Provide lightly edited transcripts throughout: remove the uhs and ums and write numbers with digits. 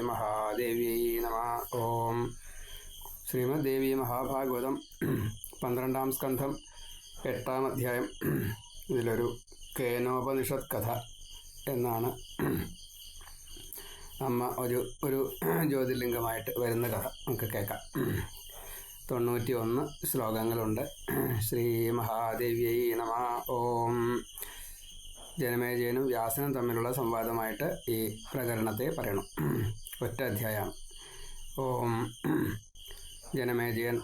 മഹാദേവ്യൈ നമഃ. ഓം ശ്രീമദ്ദേവി മഹാഭാഗവതം 12-ാം സ്കന്ധം 8-ാം അധ്യായം. ഇതിലൊരു കേനോപനിഷത് കഥ എന്നാണ് അമ്മ ഒരു ജ്യോതിർലിംഗമായിട്ട് വരുന്ന കഥ നമുക്ക് കേൾക്കാം. 91 ശ്ലോകങ്ങളുണ്ട്. ശ്രീ മഹാദേവ്യൈ നമഃ. ഓം ജനമേജയനും വ്യാസനും തമ്മിലുള്ള സംവാദമായിട്ട് ഈ പ്രകരണത്തെ പറയണം. ഒറ്റ അധ്യായമാണ്. ഓം ജനമേജയൻ: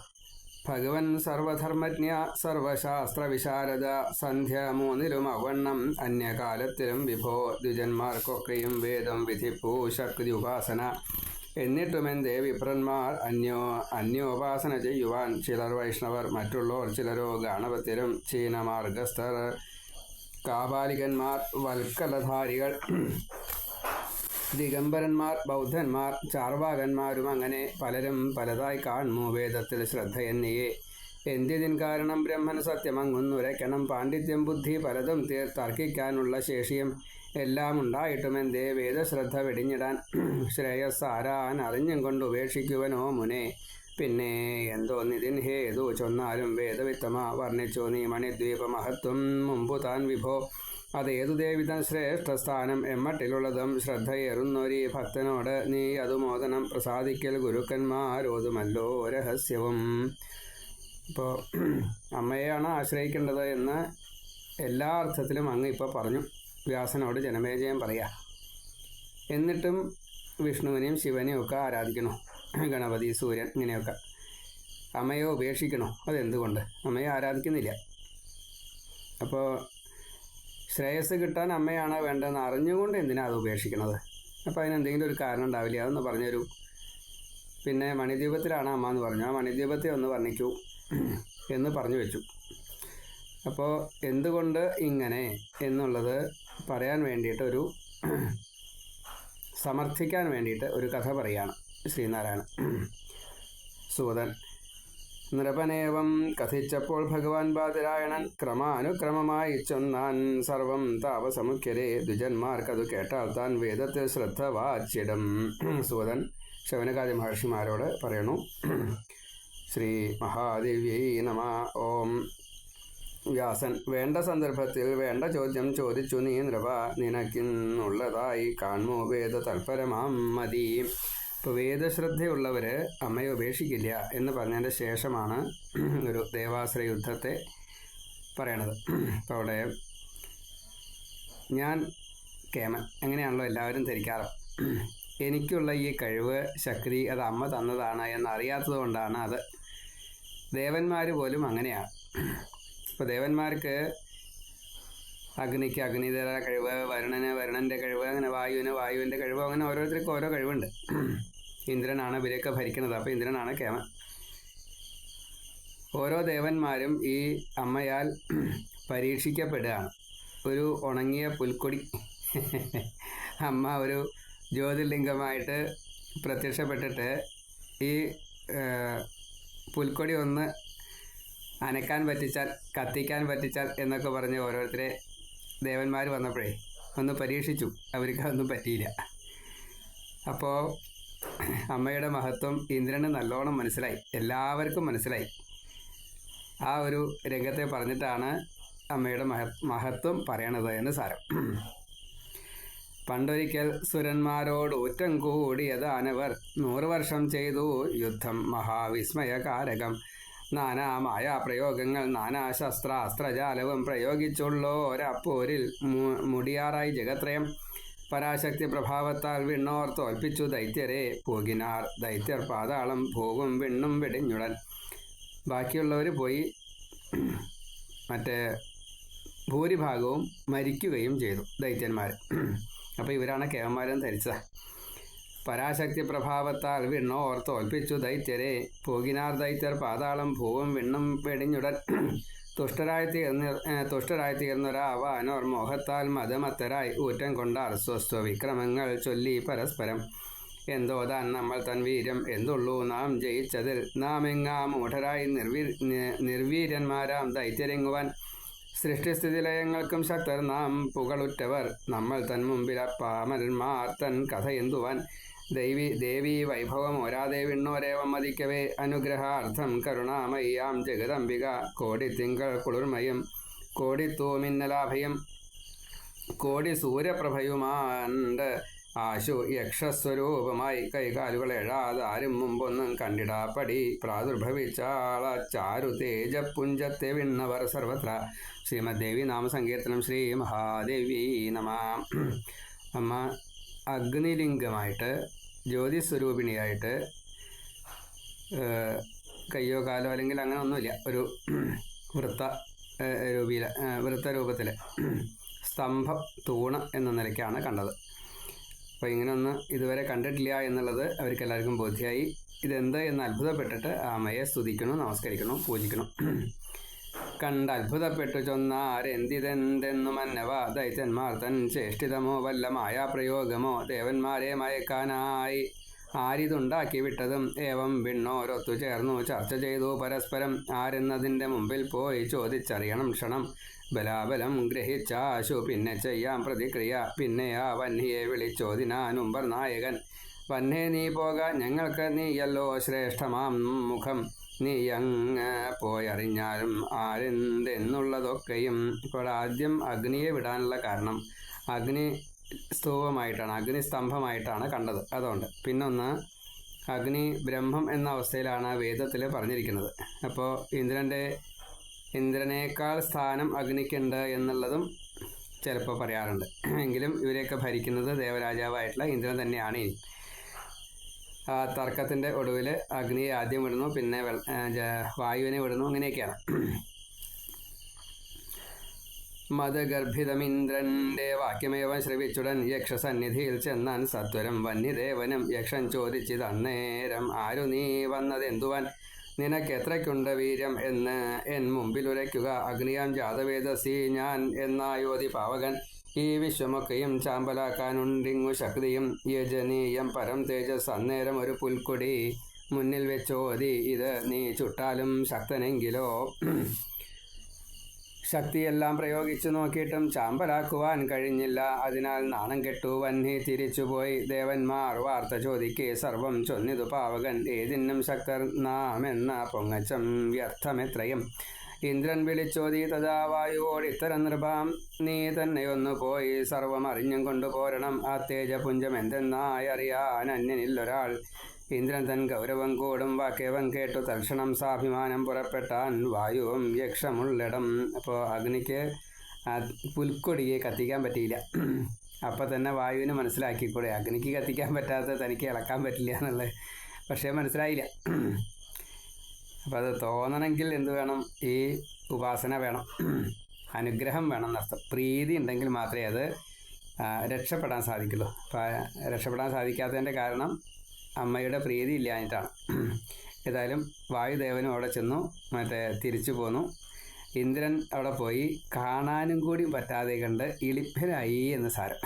ഭഗവൻ സർവധർമ്മജ്ഞ സർവശാസ്ത്രവിശാരദ, സന്ധ്യ മൂന്നിലും അവണ്ണം അന്യകാലത്തിലും വിഭോ, ദ്വിജന്മാർക്കൊക്കെയും വേദം വിധിപ്പൂ ശക്തി ഉപാസന. എന്നിട്ടുമെന്തേ വിപ്രന്മാർ അന്യോപാസന ചെയ്യുവാൻ? ചിലർ വൈഷ്ണവർ, മറ്റുള്ളവർ ചിലരോ ഗാണപത്യരും, ചീനമാർഗസ്ഥർ, കാപാലികന്മാർ, വൽക്കലധാരികൾ, ദിഗംബരന്മാർ, ബൗദ്ധന്മാർ, ചാർവാകന്മാരും അങ്ങനെ പലരും പലതായി കാണുന്നു. വേദത്തിൽ ശ്രദ്ധയെന്നിയെ എന്തിതിൻ കാരണം? ബ്രഹ്മൻ സത്യമങ്ങുന്നുരയ്ക്കണം. പാണ്ഡിത്യം ബുദ്ധി പലതും തർക്കിക്കാനുള്ള ശേഷിയും എല്ലാം ഉണ്ടായിട്ടുമെന്തേ വേദശ്രദ്ധ വെടിഞ്ഞിടാൻ? ശ്രേയസ്സാരാൻ അറിഞ്ഞും കൊണ്ട് ഉപേക്ഷിക്കുവനോ മുനെ? പിന്നെ എന്തോന്നിതിൻ ഹേതു ചൊന്നാലും വേദവിത്തമ വർണ്ണിച്ചു നീ മണിദ്വീപ മഹത്വം മുമ്പു താൻ വിഭോ. അതേതു ദേവിതൻ ശ്രേഷ്ഠസ്ഥാനം എമ്മട്ടിലുള്ളതും ശ്രദ്ധയേറുന്നൊരീ ഭക്തനോട് നീ അതു മോദനം പ്രസാദിക്കൽ ഗുരുക്കന്മാരോതുമല്ലോ രഹസ്യവും. ഇപ്പോൾ അമ്മയെയാണ് ആശ്രയിക്കേണ്ടത് എന്ന് എല്ലാ അർത്ഥത്തിലും അങ്ങ് ഇപ്പോൾ പറഞ്ഞു. വ്യാസനോട് ജനമേജയം പറയാ. എന്നിട്ടും വിഷ്ണുവിനെയും ശിവനെയും ഒക്കെ ആരാധിക്കണോ? ഗണപതി, സൂര്യൻ, ഇങ്ങനെയൊക്കെ. അമ്മയെ ഉപേക്ഷിക്കണോ? അതെന്തുകൊണ്ട്? അമ്മയെ ആരാധിക്കുന്നില്ല. അപ്പോൾ ശ്രേയസ് കിട്ടാൻ അമ്മയാണ് വേണ്ടതെന്ന് അറിഞ്ഞുകൊണ്ട് എന്തിനാണ് അത് ഉപേക്ഷിക്കണത്? അപ്പോൾ അതിനെന്തെങ്കിലും ഒരു കാരണം ഉണ്ടാവില്ല. അതൊന്ന് പറഞ്ഞുതരൂ. പിന്നെ മണിദ്വീപത്തിലാണ് അമ്മ എന്ന് പറഞ്ഞു. ആ മണിദ്വീപത്തെ ഒന്ന് വർണ്ണിക്കൂ എന്ന് പറഞ്ഞു വെച്ചു. അപ്പോൾ എന്തുകൊണ്ട് ഇങ്ങനെ എന്നുള്ളത് പറയാൻ വേണ്ടിയിട്ട് സമർത്ഥിക്കാൻ വേണ്ടിയിട്ട് ഒരു കഥ പറയുകയാണ് ശ്രീനാരായണൻ. സൂതൻ: നൃപനേവം കഥിച്ചപ്പോൾ ഭഗവാൻ ബാദരായണൻ ക്രമാനുക്രമമായി ചൊന്നാൻ സർവം താപസമുഖ്യരെ. ദ്വിജന്മാർക്കതു കേട്ടാൽ താൻ വേദത്തിൽ ശ്രദ്ധ വാച്ചിടും. സൂതൻ ശൗനകാദി മഹർഷിമാരോട് പറയണു. ശ്രീ മഹാദേവ്യൈ നമഃ. ഓം വ്യാസൻ: വേണ്ട സന്ദർഭത്തിൽ വേണ്ട ചോദ്യം ചോദിച്ചു നീ നൃപ. നിനക്കിന്നുള്ളതായി കാണുമോ വേദ തൽപരമാം മതി. ഇപ്പോൾ വേദശ്രദ്ധയുള്ളവർ അമ്മയെ ഉപേക്ഷിക്കില്ല എന്ന് പറഞ്ഞതിൻ്റെ ശേഷമാണ് ഒരു ദേവാസുര യുദ്ധത്തെ പറയണത്. അപ്പോൾ അവിടെ ഞാൻ കേമൻ, എങ്ങനെയാണല്ലോ എല്ലാവരും ധരിക്കാറ്. എനിക്കുള്ള ഈ കഴിവ് ശക്തി അത് അമ്മ തന്നതാണ് എന്നറിയാത്തത് കൊണ്ടാണ് അത്. ദേവന്മാർ പോലും അങ്ങനെയാണ്. ഇപ്പോൾ ദേവന്മാർക്ക് അഗ്നിക്ക് അഗ്നിതര കഴിവ്, വരുണന് വരുണൻ്റെ കഴിവ്, അങ്ങനെ വായുവിന് വായുവിൻ്റെ കഴിവ്, അങ്ങനെ ഓരോരുത്തർക്കും ഓരോ കഴിവുണ്ട്. ഇന്ദ്രനാണ് ഇവരെയൊക്കെ ഭരിക്കുന്നത്. അപ്പോൾ ഇന്ദ്രനാണ് കേമൻ. ഓരോ ദേവന്മാരും ഈ അമ്മയാൽ പരീക്ഷിക്കപ്പെടുകയാണ്. ഒരു ഉണങ്ങിയ പുൽക്കൊടി അമ്മ ഒരു ജ്യോതിർലിംഗമായിട്ട് പ്രത്യക്ഷപ്പെട്ടിട്ട് ഈ പുൽക്കൊടി ഒന്ന് അനക്കാൻ പറ്റിച്ചാൽ, കത്തിക്കാൻ പറ്റിച്ചാൽ എന്നൊക്കെ പറഞ്ഞ് ഓരോരുത്തരെ ദേവന്മാർ വന്നപ്പോഴേ ഒന്ന് പരീക്ഷിച്ചു. അവർക്ക് അതൊന്നും പറ്റിയില്ല. അപ്പോൾ അമ്മയുടെ മഹത്വം ഇന്ദ്രന് നല്ലോണം മനസ്സിലായി, എല്ലാവർക്കും മനസ്സിലായി. ആ ഒരു രംഗത്തെ പറഞ്ഞിട്ടാണ് അമ്മയുടെ മഹത്വം പറയണത് എന്ന് സാരം. പണ്ടൊരിക്കൽ സുരന്മാരോട് ഊറ്റം കൂടിയതാനവർ 100 വർഷം ചെയ്തു യുദ്ധം മഹാവിസ്മയകാരകം. നാനാ മായാപ്രയോഗങ്ങൾ നാനാ ശസ്ത്രാസ്ത്രജാലവും പ്രയോഗിച്ചുള്ളോരപ്പോരിൽ മുടിയാറായി ജഗത്രയം. പരാശക്തി പ്രഭാവത്താൽ വിണ്ണോർ തോൽപ്പിച്ചു ദൈത്യരെ. പോകിനാർ ദൈത്യർ പാതാളം ഭൂവും വിണ്ണും വെടിഞ്ഞുടൻ. ബാക്കിയുള്ളവർ പോയി ഭൂരിഭാഗവും മരിക്കുകയും ചെയ്തു, ദൈത്യന്മാർ. അപ്പോൾ ഇവരാണ് കേവന്മാരെന്ന് ധരിച്ചത്. പരാശക്തി പ്രഭാവത്താൽ വിണ്ണോർ തോൽപ്പിച്ചു ദൈത്യരെ. പോകിനാർ ദൈത്യർ പാതാളം ഭൂവും വിണ്ണും വെടിഞ്ഞുടൻ. തുഷ്ടരായി തീർന്നൊരാവാനോർ മോഹത്താൽ മതമത്തരായി ഊറ്റം കൊണ്ടാർ സ്വസ്വവിക്രമങ്ങൾ ചൊല്ലി പരസ്പരം. എന്തോതാൻ നമ്മൾ തൻ വീര്യം എന്തുള്ളൂ നാം ജയിച്ചതിൽ. നാം എങ്ങാ മൂഢരായി നിർവീര്യന്മാരാം ദൈത്യരെങ്ങുവാൻ. സൃഷ്ടിസ്ഥിതിലയങ്ങൾക്കും ശക്തർ നാം പുകളുറ്റവർ. നമ്മൾ തൻ മുമ്പിൽ പാമരന്മാർ തൻ കഥ എന്തുവാൻ. ദേവീ വൈഭവം ഒരാതെ വിണ്ണോരേവം മതിക്കവേ അനുഗ്രഹാർത്ഥം കരുണാമയ്യാം ജഗദംബിക കോടിത്തിങ്കൾ കുളിർമയും കോടിത്തൂമിന്നലാഭയം കോടി സൂര്യപ്രഭയുമാണ്ട് ആശു യക്ഷസ്വരൂപമായി കൈകാലുകൾ എഴാതാരും മുമ്പൊന്നും കണ്ടിടാപ്പടി പ്രാദുർഭവിച്ചാള ചാരു തേജപുഞ്ചത്തെ വിണ്ണവർ സർവത്ര. ശ്രീമദ്ദേവി നാമസങ്കീർത്തനം. ശ്രീ മഹാദേവി നമ. അമ്മ അഗ്നിലിംഗമായിട്ട് ജ്യോതിസ്വരൂപിണിയായിട്ട് കയ്യോ കാലോ അല്ലെങ്കിൽ അങ്ങനെ ഒന്നുമില്ല, ഒരു വൃത്തരൂപത്തിൽ സ്തംഭം തൂണ് എന്ന നിലയ്ക്കാണ് കണ്ടത്. അപ്പോൾ ഇങ്ങനെയൊന്ന് ഇതുവരെ കണ്ടിട്ടില്ല എന്നുള്ളത് അവർക്കെല്ലാവർക്കും ബോധ്യമായി. ഇതെന്ത് എന്ന് അത്ഭുതപ്പെട്ടിട്ട് അമ്മയെ സ്തുതിക്കണം, നമസ്കരിക്കണം, പൂജിക്കണം. കണ്ടത്ഭുതപ്പെട്ടു ചൊന്നാരെന്തിതെന്തെന്നു മന്നവ ദൈത്യന്മാർ തൻ ചേഷ്ടിതമോ വല്ല മായാപ്രയോഗമോ ദേവന്മാരെ മയക്കാനായി ആരിതുണ്ടാക്കി വിട്ടതും ഏവം വിണ്ണോരൊത്തു ചേർന്നു ചർച്ച ചെയ്തു പരസ്പരം. ആരെന്നതിൻ്റെ മുമ്പിൽ പോയി ചോദിച്ചറിയണം ക്ഷണം. ബലാബലം ഗ്രഹിച്ചാശു പിന്നെ ചെയ്യാം പ്രതിക്രിയ. പിന്നെ ആ വന്യയെ വിളിച്ചോദിനാനുംബർ നായകൻ. വന്യേ നീ പോക, ഞങ്ങൾക്ക് നീയല്ലോ ശ്രേഷ്ഠമാം മുഖം. നീയങ്ങ് പോയറിഞ്ഞാലും ആരെന്തെന്നുള്ളതൊക്കെയും. ഇപ്പോൾ ആദ്യം അഗ്നിയെ വിടാനുള്ള കാരണം അഗ്നി സ്തൂപമായിട്ടാണ്, അഗ്നിസ്തംഭമായിട്ടാണ് കണ്ടത്. അതുകൊണ്ട് പിന്നൊന്ന് അഗ്നി ബ്രഹ്മം എന്ന അവസ്ഥയിലാണ് വേദത്തിൽ പറഞ്ഞിരിക്കുന്നത്. അപ്പോൾ ഇന്ദ്രനേക്കാൾ സ്ഥാനം അഗ്നിക്കുണ്ട് എന്നുള്ളതും ചിലപ്പോൾ പറയാറുണ്ട്. എങ്കിലും ഇവരെയൊക്കെ ഭരിക്കുന്നത് ദേവരാജാവായിട്ടുള്ള ഇന്ദ്രൻ തന്നെയാണ്. ഇനി ആ തർക്കത്തിൻ്റെ ഒടുവിൽ അഗ്നിയെ ആദ്യം വിടുന്നു, പിന്നെ വായുവിനെ വിടുന്നു, അങ്ങനെയൊക്കെയാണ്. മതഗർഭിതമിന്ദ്രൻ്റെ വാക്യമേവം ശ്രവിച്ചുടൻ യക്ഷസന്നിധിയിൽ ചെന്നാൻ സത്വരം വന്യദേവനും. യക്ഷൻ ചോദിച്ചിതന്നേരം, ആരു നീ വന്നതെന്തുവാൻ? നിനക്കെത്രയ്ക്കുണ്ട് വീര്യം എന്ന് എൻ മുമ്പിലുരയ്ക്കുക. അഗ്നിയാം ജാതവേദസി ഞാൻ എന്നായോധി പാവകൻ. ഈ വിശ്വമൊക്കെയും ചാമ്പലാക്കാനുണ്ടിങ്ങു ശക്തിയും യജനീയം പരം തേജസ്. അന്നേരം ഒരു പുൽക്കൊടി മുന്നിൽ വെച്ചോതി, ഇത് നീ ചുട്ടാലും ശക്തനെങ്കിലോ. ശക്തിയെല്ലാം പ്രയോഗിച്ചു നോക്കിയിട്ടും ചാമ്പലാക്കുവാൻ കഴിഞ്ഞില്ല. അതിനാൽ നാണം കെട്ടു വന്നി തിരിച്ചുപോയി. ദേവന്മാർ വാർത്ത ചോദിക്കെ സർവം ചൊന്നിതു പാവകൻ. ഏതിനും ശക്തർ നാം എന്ന പൊങ്ങച്ചം വ്യർത്ഥമെത്രയും. ഇന്ദ്രൻ വിളിച്ചോതി തഥാ വായുവോട് ഇത്തരം നൃപാം, നീ തന്നെയൊന്നു പോയി സർവം അറിഞ്ഞും കൊണ്ടുപോരണം. ആ തേജപുഞ്ചം എന്തെന്നായി അറിയാൻ അന്യനില്ലൊരാൾ. ഇന്ദ്രൻ തൻ ഗൗരവം കൂടും വാക്കേവം കേട്ടു തൽക്ഷണം സാഭിമാനം പുറപ്പെട്ടാൻ വായുവും യക്ഷമുള്ളിടം. അപ്പോൾ അഗ്നിക്ക് പുൽക്കൊടിയെ കത്തിക്കാൻ പറ്റിയില്ല. അപ്പം തന്നെ വായുവിന് മനസ്സിലാക്കിക്കൂടെ അഗ്നിക്ക് കത്തിക്കാൻ പറ്റാത്ത തനിക്ക് ഇളക്കാൻ പറ്റില്ല എന്നുള്ളത്. പക്ഷേ മനസ്സിലായില്ല. അപ്പം അത് തോന്നണമെങ്കിൽ എന്ത് വേണം? ഈ ഉപാസന വേണം, അനുഗ്രഹം വേണം എന്നർത്ഥം. പ്രീതി ഉണ്ടെങ്കിൽ മാത്രമേ അത് രക്ഷപ്പെടാൻ സാധിക്കുള്ളൂ. അപ്പം രക്ഷപ്പെടാൻ സാധിക്കാത്തതിൻ്റെ കാരണം അമ്മയുടെ പ്രീതി ഇല്ലാഞ്ഞിട്ടാണ്. ഏതായാലും വായുദേവനും അവിടെ ചെന്നു, തിരിച്ചു പോന്നു. ഇന്ദ്രൻ അവിടെ പോയി കാണാനും കൂടി പറ്റാതെ കണ്ട് ഇളിഭനായി എന്ന് സാരം.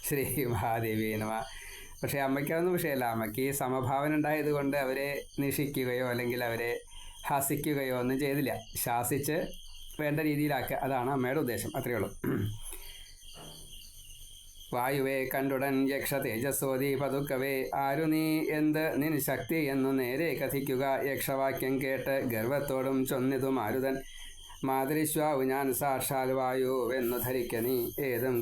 ശ്രീ മഹാദേവി നമ. പക്ഷേ അമ്മയ്ക്കൊന്നും വിഷയമല്ല. അമ്മയ്ക്ക് സമഭാവന ഉണ്ടായതുകൊണ്ട് അവരെ നിഷിക്കുകയോ അല്ലെങ്കിൽ അവരെ ഹസിക്കുകയോ ഒന്നും ചെയ്തില്ല. ശാസിച്ച് വേണ്ട രീതിയിലാക്കുക, അതാണ് അമ്മയുടെ ഉദ്ദേശം. അത്രയേ ഉള്ളൂ. വായുവേ കണ്ടുടൻ യക്ഷ തേജസ്സോതി പതുക്കവേ, ആരു നീ എന്ത് നിൻ ശക്തി എന്നു നേരെ കഥിക്കുക. യക്ഷവാക്യം കേട്ട് ഗർവത്തോടും ചൊന്നിതു മാരുതൻ. മാതരിശ്വാവു ഞാൻ സാക്ഷാൽ വായുവെന്നു ധരിക്ക നീ. ഏതും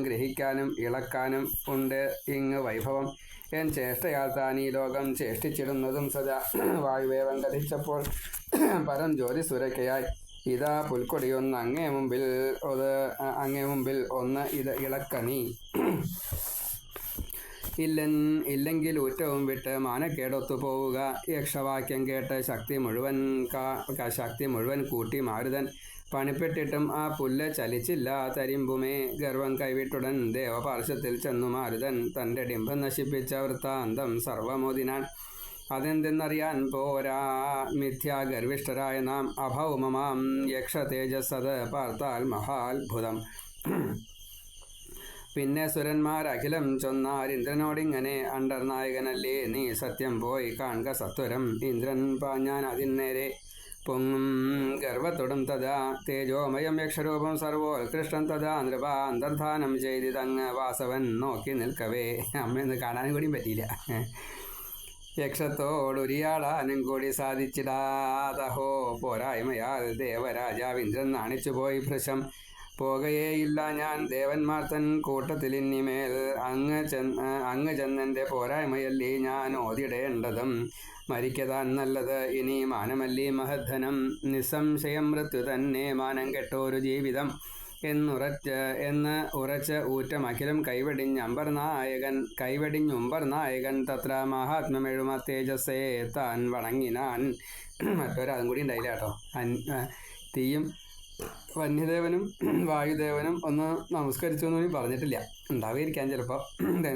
ഗ്രഹിക്കാനും ഇളക്കാനും ഉണ്ട് ഇങ്ങ് വൈഭവം. എൻ ചേഷ്ടയാൽ താൻ ഈ ലോകം ചേഷ്ടിച്ചിടുന്നതും സദാ. വായുവേവം കഥിച്ചപ്പോൾ പരം ജ്യോതിസുരയ്ക്കയായി ഇതാ പുൽക്കൊടിയൊന്ന് അങ്ങേ മുമ്പിൽ ഒന്ന് ഇത് ഇളക്കണി. ഇല്ലെങ്കിൽ ഊറ്റവും വിട്ട് മാനക്കേടൊത്തു പോവുക. യക്ഷവാക്യം കേട്ട് ശക്തി മുഴുവൻ കൂട്ടി മാരുതൻ. പണിപ്പെട്ടിട്ടും ആ പുല്ല് ചലിച്ചില്ല തരിമ്പുമേ. ഗർവം കൈവിട്ടുടൻ ദേവപാർശ്വത്തിൽ ചെന്നു മാരുതൻ. തൻ്റെ ഡിംബം നശിപ്പിച്ച വൃത്താന്തം സർവമോദിനാൻ. അതെന്തെന്നറിയാൻ പോരാ മിഥ്യാഗർവിഷ്ഠരായ നാം. അഭൗമമാം യക്ഷ തേജസ്സത് പാർത്താൽ മഹാത്ഭുതം. പിന്നെ സുരന്മാരഖിലം ചൊന്നാരിന്ദ്രനോടിങ്ങനെ, അണ്ടർനായകനല്ലേ നീ, സത്യം പോയി കാൺക സത്വരം. ഇന്ദ്രൻ പാഞ്ഞാൻ അതിന്നേരെ പൊങ്ങും ഗർവത്തൊടും തഥാ തേജോമയം യക്ഷരൂപം സർവോത്കൃഷ്ടം തഥാ നൃപ അന്തർധാനം ചെയ്തിതങ്ങ് വാസവൻ നോക്കി നിൽക്കവേ. അമ്മയൊന്ന് കാണാനും കൂടിയും പറ്റിയില്ല. യക്ഷത്തോടുരിയാടാനും കൂടി സാധിച്ചിടാതഹോ പോരായ്മയാൽ ദേവരാജാവിന്ദ്രൻ നാണിച്ചുപോയി ഭൃശം. പോകയേയില്ല ഞാൻ ദേവന്മാർ തൻ കൂട്ടത്തിലിനിമേൽ, അങ്ങ് ചെന്നെൻ്റെ പോരായ്മയല്ലീ ഞാൻ ഓതിടേണ്ടതും. മരിക്കതാൻ നല്ലത് ഇനി മാനമല്ലീ മഹദ്ധനം, നിസ്സംശയം മൃത്യു തന്നെ മാനം കെട്ടോരു ജീവിതം എന്ന് ഉറച്ച് ഊറ്റമഖിലം കൈവെടിഞ്ഞുംബർ നായകൻ തത്ര മഹാത്മ്യമെഴുമ തേജസ്സേ താൻ വണങ്ങിനാൻ. മറ്റൊരതും കൂടി ഉണ്ടായില്ല കേട്ടോ. തീയും വന്യദേവനും വായുദേവനും ഒന്ന് നമസ്കരിച്ചു എന്ന് പറഞ്ഞിട്ടില്ല, ഉണ്ടാവുകയിരിക്കാൻ ചിലപ്പോൾ,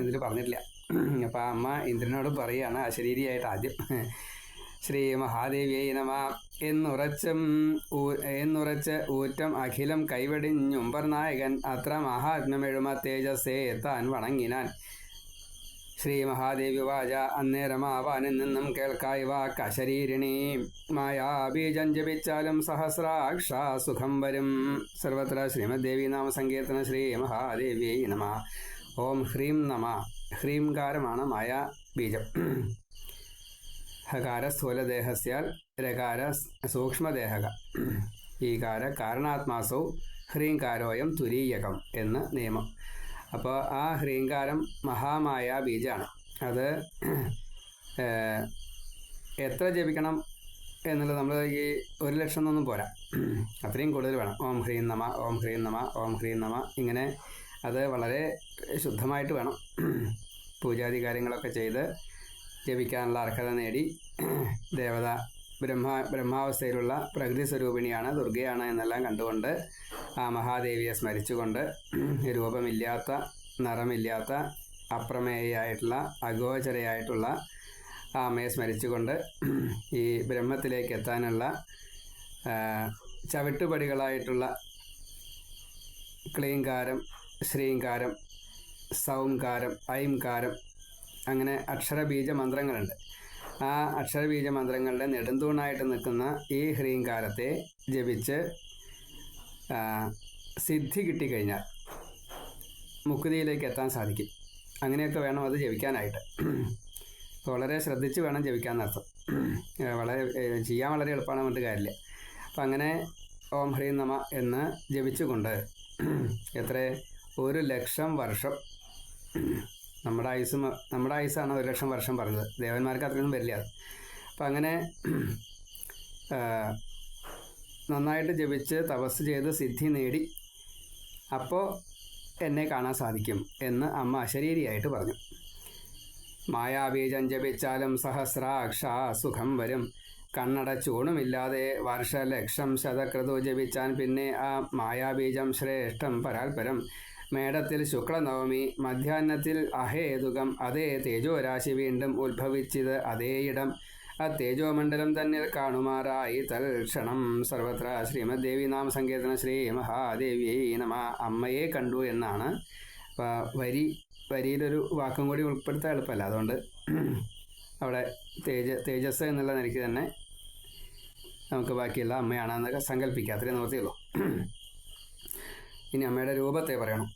ഇതിൽ പറഞ്ഞിട്ടില്ല. അപ്പം അമ്മ ഇന്ദ്രനോട് പറയുകയാണ് അശരീരിയായിട്ട് ആദ്യം, ശ്രീ മഹാദേവിയെ നമ എന്നുറച്ച് ഊറ്റം അഖിലം കൈവെടിഞ്ഞുംബർ നായകൻ അത്ര മഹാത്മ്യമെഴുമ തേജസ്സേ താൻ വണങ്ങിനാൻ. ശ്രീ മഹാദേവി വാച അന്നേരമാവാനിൽ നിന്നും കേൾക്കായി വാക്കശരീരിണി, മായാബീജം ജപിച്ചാലും സഹസ്രാക്ഷ സുഖം വരും. സർവത്ര ശ്രീമദ്ദേവി നാമ സങ്കീർത്തന. ശ്രീ മഹാദേവി നമ. ഓം ഹ്രീം നമ. ഹ്രീംകാരമാണ് മായാബീജം. ഹകാര സ്ഥൂലദേഹസ്യാൽ രകാര സൂക്ഷ്മദേഹക, ഈകാര കാരണാത്മാസൗ ഹ്രീംകാരോയം തുരീയകം എന്ന് നിയമം. അപ്പോൾ ആ ഹ്രീംകാരം മഹാമായ ബീജാണ്. അത് എത്ര ജപിക്കണം എന്നുള്ളത് നമ്മൾ ഈ 1,00,000 എന്നൊന്നും പോരാ, അത്രയും കൂടുതൽ വേണം. ഓം ഹ്രീം നമ, ഓം ഹ്രീം നമ, ഓം ഹ്രീം നമ, ഇങ്ങനെ അത് വളരെ ശുദ്ധമായിട്ട് വേണം. പൂജാതി കാര്യങ്ങളൊക്കെ ചെയ്ത് ജപിക്കാനുള്ള അർഹത നേടി ദേവത ബ്രഹ്മാവസ്ഥയിലുള്ള പ്രകൃതി സ്വരൂപിണിയാണ്, ദുർഗയാണ് എന്നെല്ലാം കണ്ടുകൊണ്ട് ആ മഹാദേവിയെ സ്മരിച്ചുകൊണ്ട് രൂപമില്ലാത്ത, നിറമില്ലാത്ത, അപ്രമേയായിട്ടുള്ള, അഗോചരയായിട്ടുള്ള ആ അമ്മയെ സ്മരിച്ചുകൊണ്ട് ഈ ബ്രഹ്മത്തിലേക്ക് എത്താനുള്ള ചവിട്ടുപടികളായിട്ടുള്ള ക്ലീംകാരം, ശ്രീംകാരം, സൗംകാരം, ഐംകാരം, അങ്ങനെ അക്ഷരബീജ മന്ത്രങ്ങളുണ്ട്. ആ അക്ഷരബീജ മന്ത്രങ്ങളുടെ നെടുന്തൂണായിട്ട് നിൽക്കുന്ന ഈ ഹ്രീംകാരത്തെ ജപിച്ച് സിദ്ധി കിട്ടിക്കഴിഞ്ഞാൽ മുക്തിയിലേക്ക് എത്താൻ സാധിക്കും. അങ്ങനെയൊക്കെ വേണം അത് ജപിക്കാനായിട്ട്. വളരെ ശ്രദ്ധിച്ച് വേണം ജപിക്കാമെന്നർത്ഥം. ചെയ്യാൻ വളരെ എളുപ്പമാണ്, പറഞ്ഞിട്ട് കാര്യമില്ല. അപ്പം അങ്ങനെ ഓം ഹ്രീം നമ എന്ന് ജപിച്ചുകൊണ്ട് എത്ര 1,00,000 വർഷം, നമ്മുടെ ആയുസ്സാണ് 1,00,000 വർഷം പറഞ്ഞത്, ദേവന്മാർക്ക് അത്രയൊന്നും വരില്ല അത്. അപ്പം അങ്ങനെ നന്നായിട്ട് ജപിച്ച് തപസ് ചെയ്ത് സിദ്ധി നേടി അപ്പോൾ എന്നെ കാണാൻ സാധിക്കും എന്ന് അമ്മ അശരീരിയായിട്ട് പറഞ്ഞു. മായാബീജം ജപിച്ചാലും സഹസ്രാക്ഷ സുഖം വരും. കണ്ണടച്ചൂണുമില്ലാതെ വർഷലക്ഷം ശതക്രതു ജപിച്ചാൻ പിന്നെ ആ മായാബീജം ശ്രേഷ്ഠം പരാൽപരം. മേടത്തിൽ ശുക്ലനവമി മധ്യാഹ്നത്തിൽ അഹേതുകം അതേ തേജോരാശി വീണ്ടും ഉത്ഭവിച്ചത് അതേയിടം. ആ തേജോമണ്ഡലം തന്നിൽ കാണുമാറായി തൽക്ഷണം. സർവത്ര ശ്രീമദ്ദേവി നാമ സങ്കീർത്തന. ശ്രീ മഹാദേവിയെ നമ. അമ്മയെ കണ്ടു എന്നാണ്. വരിയിലൊരു വാക്കും കൂടി ഉൾപ്പെടുത്താൻ എളുപ്പമല്ല, അതുകൊണ്ട് അവിടെ തേജസ് എന്നുള്ള നിലയ്ക്ക് തന്നെ നമുക്ക് ബാക്കിയുള്ള അമ്മയാണെന്നൊക്കെ സങ്കല്പിക്കുക, അത്രയും നിവൃത്തിയുള്ളൂ. ഇനി അമ്മയുടെ രൂപത്തെ പറയണം.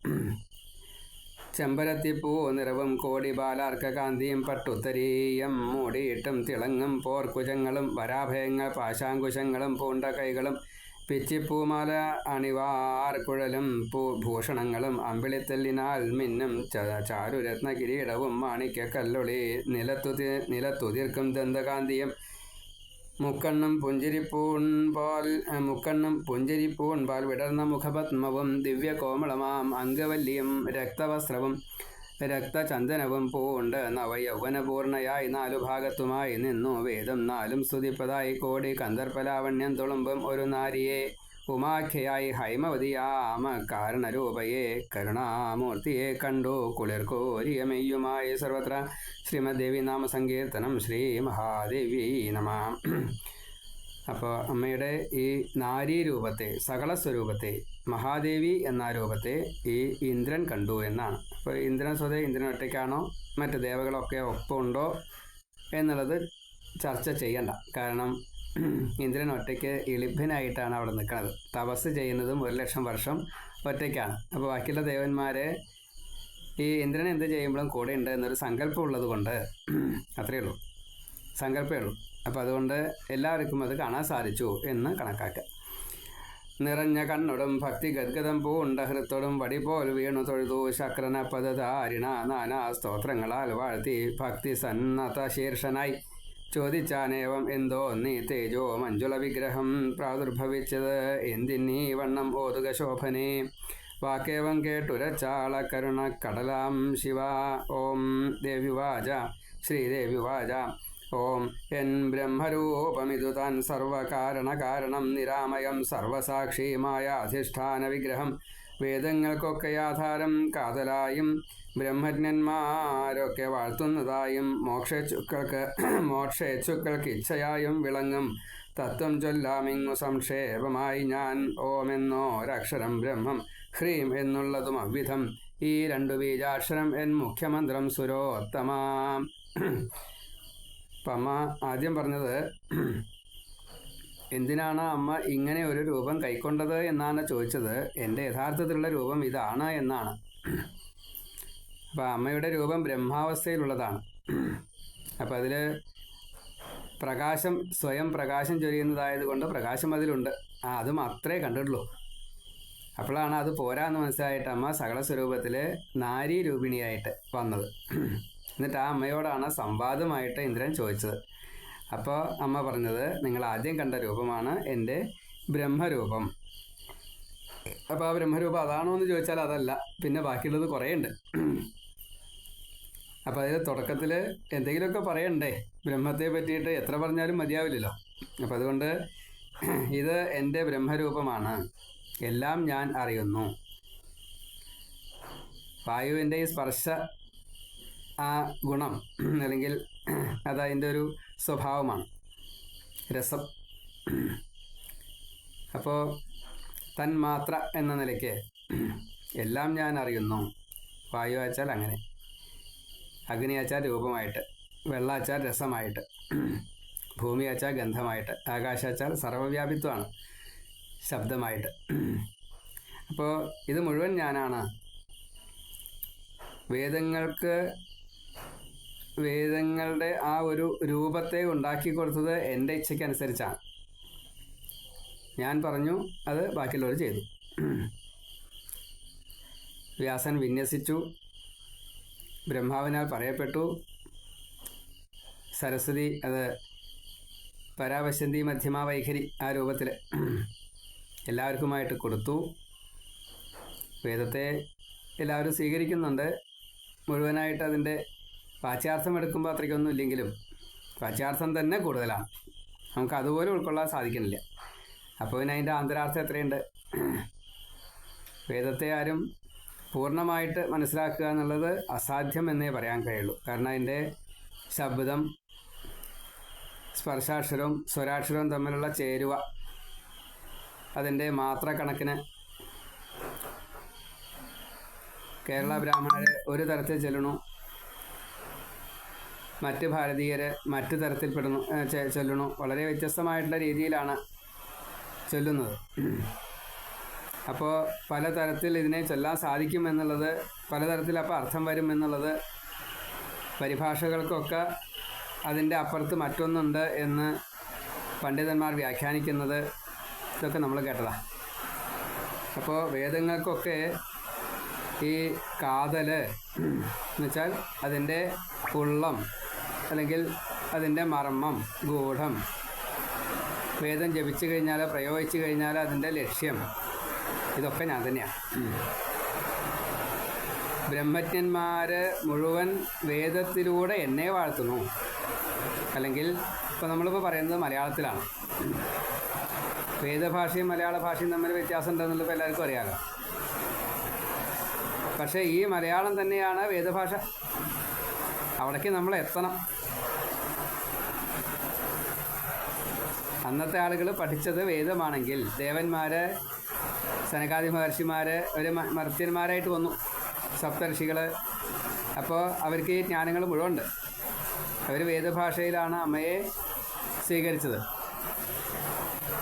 ചെമ്പരത്തിപ്പൂ നിറവും കോടി ബാലാർക്ക കാന്തിയും പട്ടുത്തരീയം മൂടിയിട്ടും തിളങ്ങും പോർക്കുജങ്ങളും വരാഭയങ്ങൾ പാശാങ്കുശങ്ങളും പൂണ്ട കൈകളും പിച്ചിപ്പൂമാല അണിവാർക്കുഴലും ഭൂഷണങ്ങളും അമ്പിളിത്തെല്ലിനാൽ മിന്നും ചാരുരത്ന കിരീടവും മാണിക്യക്കല്ലൊളി നിലത്തുതിർക്കും ദന്തകാന്തിയും മുക്കണ്ണും പുഞ്ചിരിപ്പൂൺ പാൽ വിടർന്ന മുഖപത്മവും ദിവ്യകോമളമാം അംഗവല്ലിയും രക്തവസ്ത്രവും രക്തചന്ദനവും പൂണ്ട് നവയൗവനപൂർണയായി 4 ഭാഗത്തുമായി നിന്നു വേദം 4 സ്തുതിപ്പതായി കോടി കന്ദർപ്പലാവണ്യം തുളുമ്പും ഒരു നാരിയെ ഉമാഖ്യയായി ഹൈമവതിയാമ കാരണരൂപയെ കരുണാമൂർത്തിയെ കണ്ടു കുളിർക്കോരിയമെയ്യുമായി. സർവത്ര ശ്രീമദ്ദേവി നാമ സങ്കീർത്തനം. ശ്രീ മഹാദേവി നമ. അപ്പോൾ അമ്മയുടെ ഈ നാരീരൂപത്തെ, സകല സ്വരൂപത്തെ, മഹാദേവി എന്ന രൂപത്തെ ഈ ഇന്ദ്രൻ കണ്ടു എന്നാണ്. അപ്പോൾ ഇന്ദ്രൻ സ്വതേ ഇന്ദ്രൻ ഒറ്റയ്ക്കാണോ മറ്റ് ദേവകളൊക്കെ ഒപ്പമുണ്ടോ എന്നുള്ളത് ചർച്ച ചെയ്യണ്ട. കാരണം ഇന്ദ്രൻ ഒറ്റയ്ക്ക് ഇളിഭ്യനായിട്ടാണ് അവിടെ നിൽക്കുന്നത്. തപസ് ചെയ്യുന്നതും 1,00,000 വർഷം ഒറ്റയ്ക്കാണ്. അപ്പോൾ ബാക്കിയുള്ള ദേവന്മാർ ഈ ഇന്ദ്രൻ എന്ത് ചെയ്യുമ്പോഴും കൂടെ ഉണ്ട് എന്നൊരു സങ്കല്പം ഉള്ളത് കൊണ്ട് അത്രയേ ഉള്ളൂ, സങ്കല്പമേ ഉള്ളൂ. അപ്പോൾ അതുകൊണ്ട് എല്ലാവർക്കും അത് കാണാൻ സാധിച്ചു എന്ന് കണക്കാക്കുക. നിറഞ്ഞ കണ്ണോടും ഭക്തി ഗദ്ഗതം പൂണ്ട ഹൃത്തോടും വടിപോൽ വീണു തൊഴുതു ശക്രന പദധാരിണ നാനാ സ്തോത്രങ്ങളാൽ വാഴ്ത്തി ഭക്തി സന്നത ശീർഷനായി ചോദിച്ചാനേവം എന്തോ നീ തേജോ മഞ്ജുള വിഗ്രഹം പ്രാദുർഭവിച്ചത് എന്തിനീ വണ്ണം ഓതുക ശോഭനേ. വാക്കേവം കേട്ടുരച്ചാള കരുണ കടലാം ശിവ. ഓം ദേവ്യുവാച ശ്രീദേവ്യുവാച ഓം എൻ ബ്രഹ്മരൂപമിതു താൻ സർവകാരണകാരണം നിരാമയം സർവസാക്ഷിയുമായ അധിഷ്ഠാന വിഗ്രഹം വേദങ്ങൾക്കൊക്കെ ആധാരം കാതലായും ബ്രഹ്മജ്ഞന്മാരൊക്കെ വാഴ്ത്തുന്നതായും മോക്ഷേച്ഛുക്കൾക്ക് ഇച്ഛയായും വിളങ്ങും തത്വം ചൊല്ലാമിങ്ങു സംക്ഷേപമായി ഞാൻ. ഓമെന്നോരക്ഷരം ബ്രഹ്മം ഹ്രീം എന്നുള്ളതും അവ്വിധം ഈ 2 ബീജാക്ഷരം എൻ മുഖ്യമന്ത്രം സുരോത്തമാ. അപ്പം അമ്മ ആദ്യം പറഞ്ഞത് എന്തിനാണ് അമ്മ ഇങ്ങനെ ഒരു രൂപം കൈക്കൊണ്ടത് എന്നാണ് ചോദിച്ചത്. എൻ്റെ യഥാർത്ഥത്തിലുള്ള രൂപം ഇതാണ് എന്നാണ്. അപ്പം അമ്മയുടെ രൂപം ബ്രഹ്മാവസ്ഥയിലുള്ളതാണ്. അപ്പം അതിൽ പ്രകാശം, സ്വയം പ്രകാശം ചൊരിയുന്നതായതുകൊണ്ട് പ്രകാശം അതിലുണ്ട്. അത് മാത്രമേ കണ്ടിട്ടുള്ളൂ. അപ്പോഴാണ് അത് പോരാന്ന് മനസ്സിലായിട്ട് അമ്മ സകല സ്വരൂപത്തിൽ നാരീരൂപിണിയായിട്ട് വന്നത്. എന്നിട്ട് ആ അമ്മയോടാണ് സംവാദമായിട്ട് ഇന്ദ്രൻ ചോദിച്ചത്. അപ്പോൾ അമ്മ പറഞ്ഞത് നിങ്ങൾ ആദ്യം കണ്ട രൂപമാണ് എൻ്റെ ബ്രഹ്മരൂപം. അപ്പോൾ ആ ബ്രഹ്മരൂപം അതാണോ എന്ന് ചോദിച്ചാൽ അതല്ല, പിന്നെ ബാക്കിയുള്ളത് കുറേ ഉണ്ട്. അപ്പോൾ അതിൽ തുടക്കത്തിൽ എന്തെങ്കിലുമൊക്കെ പറയണ്ടേ, ബ്രഹ്മത്തെ പറ്റിയിട്ട് എത്ര പറഞ്ഞാലും മതിയാവില്ലല്ലോ. അപ്പം അതുകൊണ്ട് ഇത് എൻ്റെ ബ്രഹ്മരൂപമാണ്, എല്ലാം ഞാൻ അറിയുന്നു. വായുവിൻ്റെ ഈ സ്പർശ ആ ഗുണം അല്ലെങ്കിൽ അതതിൻ്റെ ഒരു സ്വഭാവമാണ്, രസം. അപ്പോൾ തന്മാത്ര എന്ന നിലയ്ക്ക് എല്ലാം ഞാൻ അറിയുന്നു. വായു ആച്ചാൽ അങ്ങനെ, അഗ്നി ആച്ചാൽ രൂപമായിട്ട്, വെള്ളം ആച്ചാൽ രസമായിട്ട്, ഭൂമി ആച്ചാൽ ഗന്ധമായിട്ട്, ആകാശാച്ചാൽ സർവ്വവ്യാപിത്വമാണ് ശബ്ദമായിട്ട്. അപ്പോൾ ഇത് മുഴുവൻ ഞാനാണ്. വേദങ്ങളുടെ ആ ഒരു രൂപത്തെ ഉണ്ടാക്കി കൊടുത്തത് എൻ്റെ ഇച്ഛയ്ക്കനുസരിച്ചാണ്. ഞാൻ പറഞ്ഞു, അത് ബാക്കിയുള്ളവർ ചെയ്തു. വ്യാസൻ വിന്യസിച്ചു, ബ്രഹ്മാവിനാൽ പറയപ്പെട്ടു, സരസ്വതി അത് പരാപശ്യന്തി മധ്യമ വൈഖരി ആ രൂപത്തിൽ എല്ലാവർക്കുമായിട്ട് കൊടുത്തു. വേദത്തെ എല്ലാവരും സ്വീകരിക്കുന്നുണ്ട്. മുഴുവനായിട്ട് അതിൻ്റെ വാച്യാർത്ഥം എടുക്കുമ്പോൾ അത്രയ്ക്കൊന്നും ഇല്ലെങ്കിലും വാച്യാർത്ഥം തന്നെ കൂടുതലാണ്. നമുക്ക് അതുപോലെ ഉൾക്കൊള്ളാൻ സാധിക്കുന്നില്ല. അപ്പോൾ പിന്നെ അതിൻ്റെ ആന്തരാർത്ഥം എത്രയുണ്ട്? വേദത്തെ ആരും പൂർണ്ണമായിട്ട് മനസ്സിലാക്കുക എന്നുള്ളത് അസാധ്യം എന്നേ പറയാൻ കഴിയുള്ളൂ. കാരണം അതിൻ്റെ ശബ്ദം, സ്പർശാക്ഷരവും സ്വരാക്ഷരവും തമ്മിലുള്ള ചേരുവ, അതിൻ്റെ മാത്ര കണക്കിന് കേരള ബ്രാഹ്മണർ ഒരു തരത്തിൽ ചൊല്ലണു, മറ്റ് ഭാരതീയർ മറ്റു തരത്തിൽ ചൊല്ലണു. വളരെ വ്യത്യസ്തമായിട്ടുള്ള രീതിയിലാണ് ചൊല്ലുന്നത്. അപ്പോൾ പലതരത്തിൽ ഇതിനെ ചൊല്ലാൻ സാധിക്കും എന്നുള്ളത്, പലതരത്തിൽ അപ്പോൾ അർത്ഥം വരും എന്നുള്ളത്, പരിഭാഷകൾക്കൊക്കെ അതിൻ്റെ അപ്പുറത്ത് മറ്റൊന്നുണ്ട് എന്ന് പണ്ഡിതന്മാർ വ്യാഖ്യാനിക്കുന്നത് ഇതൊക്കെ നമ്മൾ കേട്ടതാണ്. അപ്പോൾ വേദങ്ങൾക്കൊക്കെ ഈ കാതൽ എന്നുവെച്ചാൽ അതിൻ്റെ ഉള്ളം അല്ലെങ്കിൽ അതിൻ്റെ മർമ്മം, ഗൂഢം, വേദം ജപിച്ചു കഴിഞ്ഞാൽ, പ്രയോഗിച്ചു കഴിഞ്ഞാൽ അതിൻ്റെ ലക്ഷ്യം, ഇതൊക്കെ ഞാൻ തന്നെയാണ്. ബ്രഹ്മജ്ഞന്മാർ മുഴുവൻ വേദത്തിലൂടെ എന്നെ വാഴ്ത്തുന്നു. അല്ലെങ്കിൽ ഇപ്പോൾ നമ്മളിപ്പോൾ പറയുന്നത് മലയാളത്തിലാണ്. വേദഭാഷയും മലയാള ഭാഷയും തമ്മിൽ വ്യത്യാസം ഉണ്ടെന്നുള്ളത് എല്ലാവർക്കും അറിയാമല്ലോ. പക്ഷേ ഈ മലയാളം തന്നെയാണ് വേദഭാഷ. അവിടേക്ക് നമ്മൾ എത്തണം. അന്നത്തെ ആളുകൾ പഠിച്ചത് വേദമാണെങ്കിൽ ദേവന്മാർ, സനകാദി മഹർഷിമാർ ഒരു മർത്യന്മാരായിട്ട് വന്നു, സപ്തർഷികൾ. അപ്പോൾ അവർക്ക് ഈ ജ്ഞാനങ്ങൾ മുഴുവനുണ്ട്. അവർ വേദഭാഷയിലാണ് അമ്മയെ സ്വീകരിച്ചത്.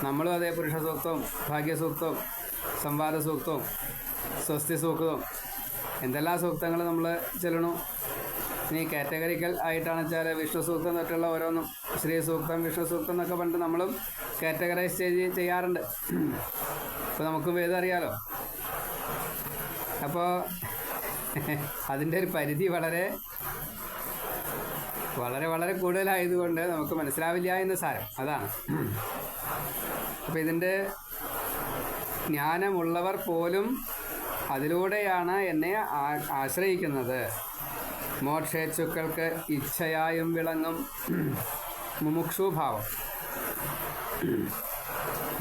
നമ്മളും അതേ പുരുഷ സൂക്തവും ഭാഗ്യസൂക്തവും സംവാദ സൂക്തവും സ്വസ്തി സൂക്തവും എന്തെല്ലാം സൂക്തങ്ങൾ നമ്മൾ ചെല്ലണു. ഇനി കാറ്റഗറിക്കൽ ആയിട്ടാണ് വെച്ചാൽ വിഷ്ണു സൂക്തം തൊട്ടുള്ള ഓരോന്നും ശ്രീ സൂക്തം വിഷ്ണു സൂക്തം എന്നൊക്കെ പറഞ്ഞിട്ട് നമ്മളും കാറ്റഗറൈസ് ചെയ്യാറുണ്ട്. അപ്പോൾ നമുക്കും വേദം അറിയാലോ. അപ്പോൾ അതിൻ്റെ ഒരു പരിധി വളരെ വളരെ വളരെ കൂടുതലായതുകൊണ്ട് നമുക്ക് മനസ്സിലാവില്ല എന്ന് സാരം. അതാണ്. അപ്പോൾ ഇതിൻ്റെ ജ്ഞാനമുള്ളവർ പോലും അതിലൂടെയാണ് എന്നെ ആശ്രയിക്കുന്നത്. മോക്ഷേച്ഛുക്കൾക്ക് ഇച്ഛയായും വിളങ്ങും മുമുക്ഷുഭാവം.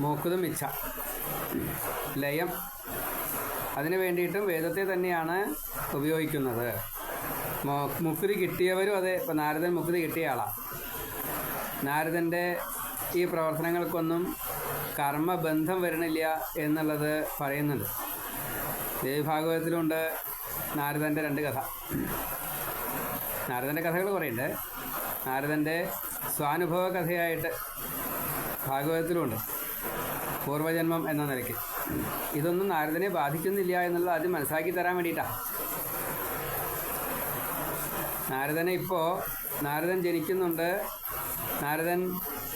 മോക്കുതും ഇച്ഛ, ലയം, അതിനു വേണ്ടിയിട്ടും വേദത്തെ തന്നെയാണ് ഉപയോഗിക്കുന്നത്. മുക്തി കിട്ടിയവരും അതെ. ഇപ്പം നാരദൻ മുക്തി കിട്ടിയ ആളാണ്. നാരദൻ്റെ ഈ പ്രവർത്തനങ്ങൾക്കൊന്നും കർമ്മബന്ധം വരണില്ല എന്നുള്ളത് പറയുന്നുണ്ട്. ദേവഭാഗവതത്തിലുണ്ട് നാരദൻ്റെ 2 കഥ. നാരദൻ്റെ കഥകൾ കുറേയുണ്ട്. നാരദൻ്റെ സ്വാനുഭവ കഥയായിട്ട് ഭാഗവതത്തിലുമുണ്ട്, പൂർവജന്മം എന്ന നിലയ്ക്ക്. ഇതൊന്നും നാരദനെ ബാധിക്കുന്നില്ല എന്നുള്ളത് ആദ്യം മനസ്സിലാക്കി തരാൻ വേണ്ടിയിട്ടാണ്. നാരദനെ ഇപ്പോൾ നാരദൻ ജനിക്കുന്നുണ്ട്. നാരദൻ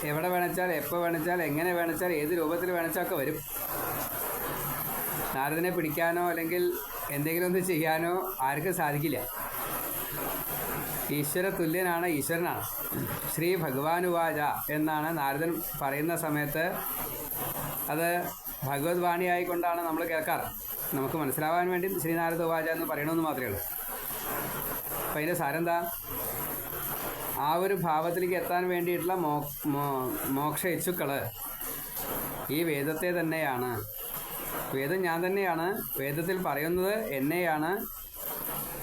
എവിടെ വേണച്ചാൽ എപ്പോൾ വേണച്ചാൽ എങ്ങനെ വേണച്ചാൽ ഏത് രൂപത്തിൽ വേണച്ചാൽ ഒക്കെ വരും. നാരദനെ പിടിക്കാനോ അല്ലെങ്കിൽ എന്തെങ്കിലും ഒന്ന് ചെയ്യാനോ ആർക്കും സാധിക്കില്ല. ഈശ്വര തുല്യനാണ്, ഈശ്വരനാണ്. ശ്രീ ഭഗവാനുവാച എന്നാണ് നാരദൻ പറയുന്ന സമയത്ത് അത് ഭഗവത് വാണിയായിക്കൊണ്ടാണ് നമ്മൾ കേൾക്കാറ്. നമുക്ക് മനസ്സിലാവാൻ വേണ്ടി ശ്രീനാരദ ഉവാച എന്ന് പറയണമെന്ന് മാത്രമേ ഉള്ളൂ. അപ്പം അതിൻ്റെ സാരം എന്താ? ആ ഒരു ഭാവത്തിലേക്ക് എത്താൻ വേണ്ടിയിട്ടുള്ള മോക്ഷ ഇച്ഛുക്കൾ ഈ വേദത്തെ തന്നെയാണ്. വേദം ഞാൻ തന്നെയാണ്. വേദത്തിൽ പറയുന്നത് എന്നെയാണ്.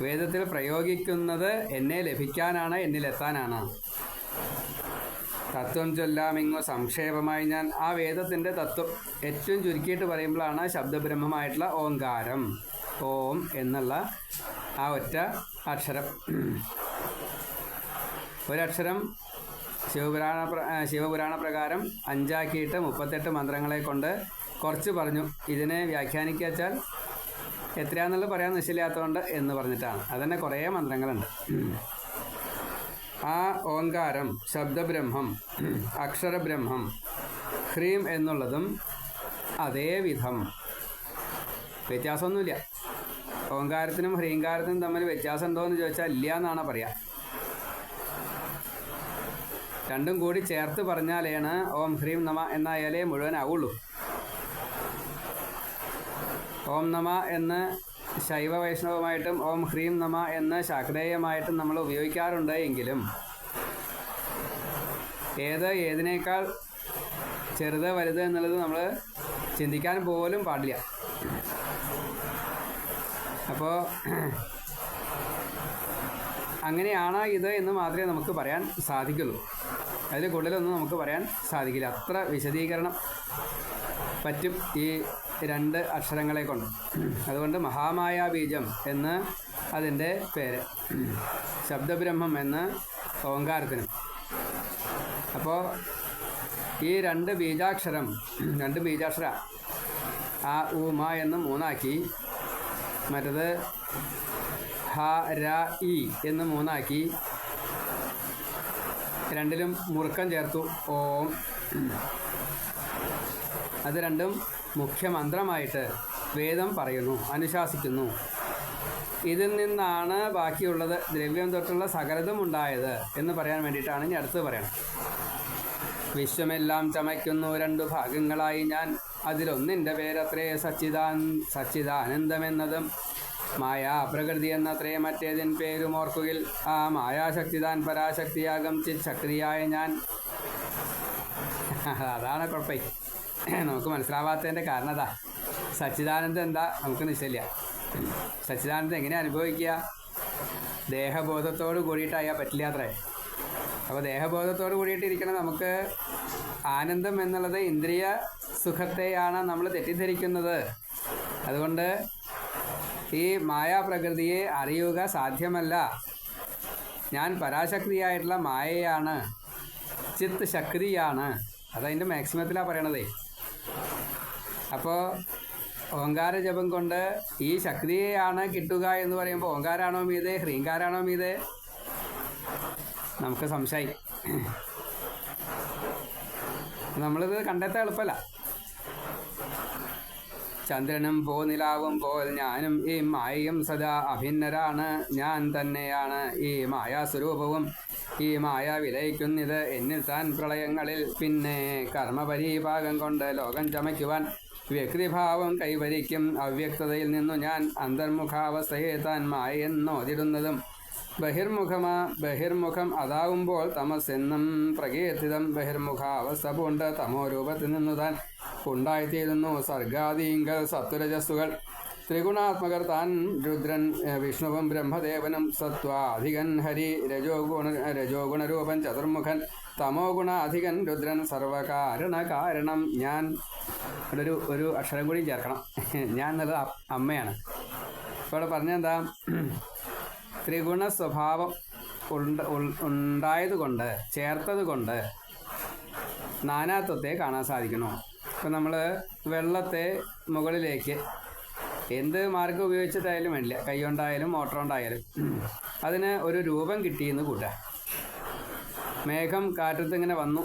വേദത്തിൽ പ്രയോഗിക്കുന്നത് എന്നെ ലഭിക്കാനാണ്, എന്നിലെത്താനാണ്. തത്വം ചൊല്ലാമിങ്ങോ സംക്ഷേപമായി ഞാൻ ആ വേദത്തിൻ്റെ തത്വം ഏറ്റവും ചുരുക്കിയിട്ട് പറയുമ്പോഴാണ് ശബ്ദബ്രഹ്മമായിട്ടുള്ള ഓങ്കാരം, ഓം എന്നുള്ള ആ ഒറ്റ അക്ഷരം. ഒരക്ഷരം ശിവപുരാണ പ്രകാരം 5 ആക്കിയിട്ട് 38 മന്ത്രങ്ങളെ കൊണ്ട് കുറച്ച് പറഞ്ഞു. ഇതിനെ വ്യാഖ്യാനിക്കാച്ചാൽ എത്രയാണെന്നുള്ളത് പറയാൻ നിശ്ചയില്ലാത്തതുകൊണ്ട് എന്ന് പറഞ്ഞിട്ടാണ്. അതന്നെ കുറേ മന്ത്രങ്ങളുണ്ട്. ആ ഓങ്കാരം, ശബ്ദബ്രഹ്മം, അക്ഷരബ്രഹ്മം, ഹ്രീം എന്നുള്ളതും അതേ വിധം. വ്യത്യാസമൊന്നുമില്ല. ഓങ്കാരത്തിനും ഹ്രീങ്കാരത്തിനും തമ്മിൽ വ്യത്യാസം ഉണ്ടോ എന്ന് ചോദിച്ചാൽ ഇല്ല എന്നാണ് പറയുക. രണ്ടും കൂടി ചേർത്ത് പറഞ്ഞാലാണ് ഓം ഹ്രീം നമ എന്നായാലേ മുഴുവനാവുള്ളൂ. ഓം നമ എന്ന് ശൈവ വൈഷ്ണവമായിട്ടും ഓം ഹ്രീം നമ എന്ന് ശാക്തേയമായിട്ടും നമ്മൾ ഉപയോഗിക്കാറുണ്ട്. എങ്കിലും ഏതിനേക്കാൾ ചെറുത് വലുത് എന്നുള്ളത് നമ്മൾ ചിന്തിക്കാൻ പോലും പാടില്ല. അപ്പോൾ അങ്ങനെയാണ് ഇത് എന്ന് മാത്രമേ നമുക്ക് പറയാൻ സാധിക്കുള്ളൂ. അതിൽ കൂടുതലൊന്നും നമുക്ക് പറയാൻ സാധിക്കില്ല. അത്ര വിശദീകരണം പറ്റും ഈ 2 അക്ഷരങ്ങളെ കൊണ്ട്. അതുകൊണ്ട് മഹാമായ ബീജം എന്ന് അതിൻ്റെ പേര്, ശബ്ദബ്രഹ്മം എന്ന് ഓങ്കാരത്തിനും. അപ്പോൾ ഈ 2 ബീജാക്ഷര ആ ഉ മ എന്ന് 3 ആക്കി, മറ്റത് ഹ ര ഇ എന്ന് 3 ആക്കി, രണ്ടിലും മുറുക്കം ചേർത്തു ഓം. അത് രണ്ടും മുഖ്യമന്ത്രമായിട്ട് വേദം പറയുന്നു, അനുശാസിക്കുന്നു. ഇതിൽ നിന്നാണ് ബാക്കിയുള്ളത് ദ്രവ്യം തൊട്ടുള്ള സകലതും ഉണ്ടായത് എന്ന് പറയാൻ വേണ്ടിയിട്ടാണ് ഇനി അടുത്ത് പറയണം. വിശ്വമെല്ലാം ചമയ്ക്കുന്നു 2 ഭാഗങ്ങളായി ഞാൻ, അതിലൊന്നിൻ്റെ പേരത്രേ സച്ചിദാനന്ദമെന്നതും മായാപ്രകൃതി എന്നത്രേ മറ്റേതിൻ പേരും ഓർക്കുകിൽ. ആ മായാശക്തിതാൻ പരാശക്തിയാകും ചിത്ശക്തിയായ ഞാൻ. അതാണ് കുഴപ്പം. നമുക്ക് മനസ്സിലാവാത്തതിൻ്റെ കാരണം അതാ. സച്ചിദാനന്ദം എന്താ നമുക്ക് നിശ്ചയില്ല. സച്ചിദാനന്ദം എങ്ങനെ അനുഭവിക്കുക? ദേഹബോധത്തോട് കൂടിയിട്ടായാൽ പറ്റില്ല അത്രേ. അപ്പോൾ ദേഹബോധത്തോട് കൂടിയിട്ടിരിക്കണം. നമുക്ക് ആനന്ദം എന്നുള്ളത് ഇന്ദ്രിയ സുഖത്തെയാണ് നമ്മൾ തെറ്റിദ്ധരിക്കുന്നത്. അതുകൊണ്ട് ഈ മായാപ്രകൃതിയെ അറിയുക സാധ്യമല്ല. ഞാൻ പരാശക്തിയായിട്ടുള്ള മായയാണ്, ചിത്ത് ശക്തിയാണ് അതതിൻ്റെ മാക്സിമത്തിലാണ് പറയണതേ. അപ്പോൾ ഓങ്കാര ജപം കൊണ്ട് ഈ ശക്തിയാണ് കിട്ടുക എന്ന് പറയുമ്പോൾ ഓങ്കാരാണോ മീതെ ഹ്രീങ്കാരാണോ മീതെ നമുക്ക് സംശയം. നമ്മളിത് കണ്ടെത്താൻ എളുപ്പമല്ല. ചന്ദ്രനും നിലാവും പോൽ ഞാനും ഈ മായയും സദാ അഭിന്നരാണ്. ഞാൻ തന്നെയാണ് ഈ മായാസ്വരൂപവും. ഈ മായ വിലയിക്കുന്നിത് എന്നിൽ താൻ പ്രളയങ്ങളിൽ. പിന്നെ കർമ്മപരിഭാഗം കൊണ്ട് ലോകം ചമയ്ക്കുവാൻ വ്യക്തിഭാവം കൈവരിക്കും. അവ്യക്തതയിൽ നിന്നു ഞാൻ അന്തർമുഖാവസ്ഥയെ താൻ മായെന്നോതിടുന്നതും. ബഹിർമുഖം അതാവുമ്പോൾ തമസെന്നും പ്രകീർത്തിതം. ബഹിർമുഖാവസ്ഥ പൂണ്ട് തമോരൂപത്തിൽ നിന്നു താൻ ഉണ്ടായിത്തീരുന്നു. സർഗാദീങ്കൽ സത്വരജസ്സുകൾ ത്രിഗുണാത്മകർ താൻ രുദ്രൻ വിഷ്ണുവും ബ്രഹ്മദേവനും. സത്വാധികൻ ഹരി രജോഗുണരൂപൻ ചതുർമുഖൻ. തമോ ഗുണാധികൻ രുദ്രൻ സർവകാരണം. ഞാൻ ഒരു അക്ഷരം കൂടി ചേർക്കണം. ഞാൻ എന്നുള്ളത് അമ്മയാണ്. ഇപ്പോൾ ഇവിടെ പറഞ്ഞെന്താ, ത്രിഗുണ സ്വഭാവം ഉണ്ടായതുകൊണ്ട് ചേർത്തത് കൊണ്ട് നാനാത്വത്തെ കാണാൻ സാധിക്കണു. ഇപ്പം നമ്മൾ വെള്ളത്തെ മുകളിലേക്ക് എന്ത് മാർഗം ഉപയോഗിച്ചിട്ടായാലും വേണ്ടില്ല, കൈ കൊണ്ടായാലും മോട്ടർ കൊണ്ടായാലും അതിന് ഒരു രൂപം കിട്ടിയെന്ന് കൂട്ടുക. മേഘം കാറ്റത്ത് ഇങ്ങനെ വന്നു,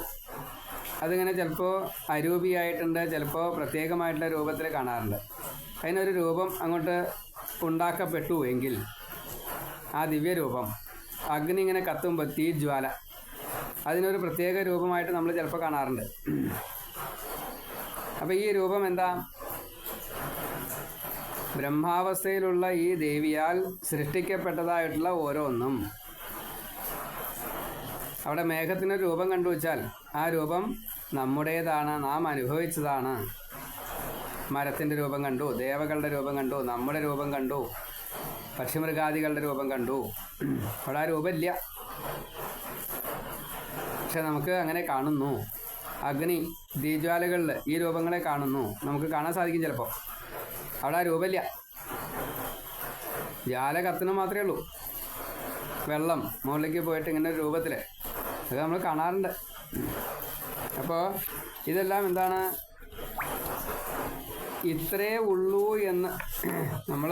അതിങ്ങനെ ചിലപ്പോൾ അരൂപിയായിട്ടുണ്ട്, ചിലപ്പോൾ പ്രത്യേകമായിട്ടുള്ള രൂപത്തിൽ കാണാറുണ്ട്. അതിനൊരു രൂപം അങ്ങോട്ട് ഉണ്ടാക്കപ്പെട്ടു എങ്കിൽ ആ ദിവ്യരൂപം അഗ്നി ഇങ്ങനെ കത്തുമ്പോൾ തീജ്വാല, അതിനൊരു പ്രത്യേക രൂപമായിട്ട് നമ്മൾ ചിലപ്പോൾ കാണാറുണ്ട്. അപ്പോൾ ഈ രൂപം എന്താ? ബ്രഹ്മാവസ്ഥയിലുള്ള ഈ ദേവിയാൽ സൃഷ്ടിക്കപ്പെട്ടതായിട്ടുള്ള ഓരോന്നും. അവിടെ മേഘത്തിനൊരു രൂപം കണ്ടുവച്ചാൽ ആ രൂപം നമ്മുടേതാണ്, നാം അനുഭവിച്ചതാണ്. മരത്തിൻ്റെ രൂപം കണ്ടു, ദേവകളുടെ രൂപം കണ്ടു, നമ്മുടെ രൂപം കണ്ടു, പക്ഷിമൃഗാദികളുടെ രൂപം കണ്ടു. അവിടെ ആ രൂപമില്ല, പക്ഷെ നമുക്ക് അങ്ങനെ കാണുന്നു. അഗ്നി തീജ്വാലകളിൽ ഈ രൂപങ്ങളെ കാണുന്നു, നമുക്ക് കാണാൻ സാധിക്കും. ചിലപ്പോൾ അവിടെ ആ രൂപമില്ല, ജ്വാല കത്തുന്നത് മാത്രമേ ഉള്ളൂ. വെള്ളം മുകളിലേക്ക് പോയിട്ട് ഇങ്ങനെ ഒരു രൂപത്തിൽ അത് നമ്മൾ കാണാറുണ്ട്. അപ്പോൾ ഇതെല്ലാം എന്താണ്? ഇത്രേ ഉള്ളൂ എന്ന് നമ്മൾ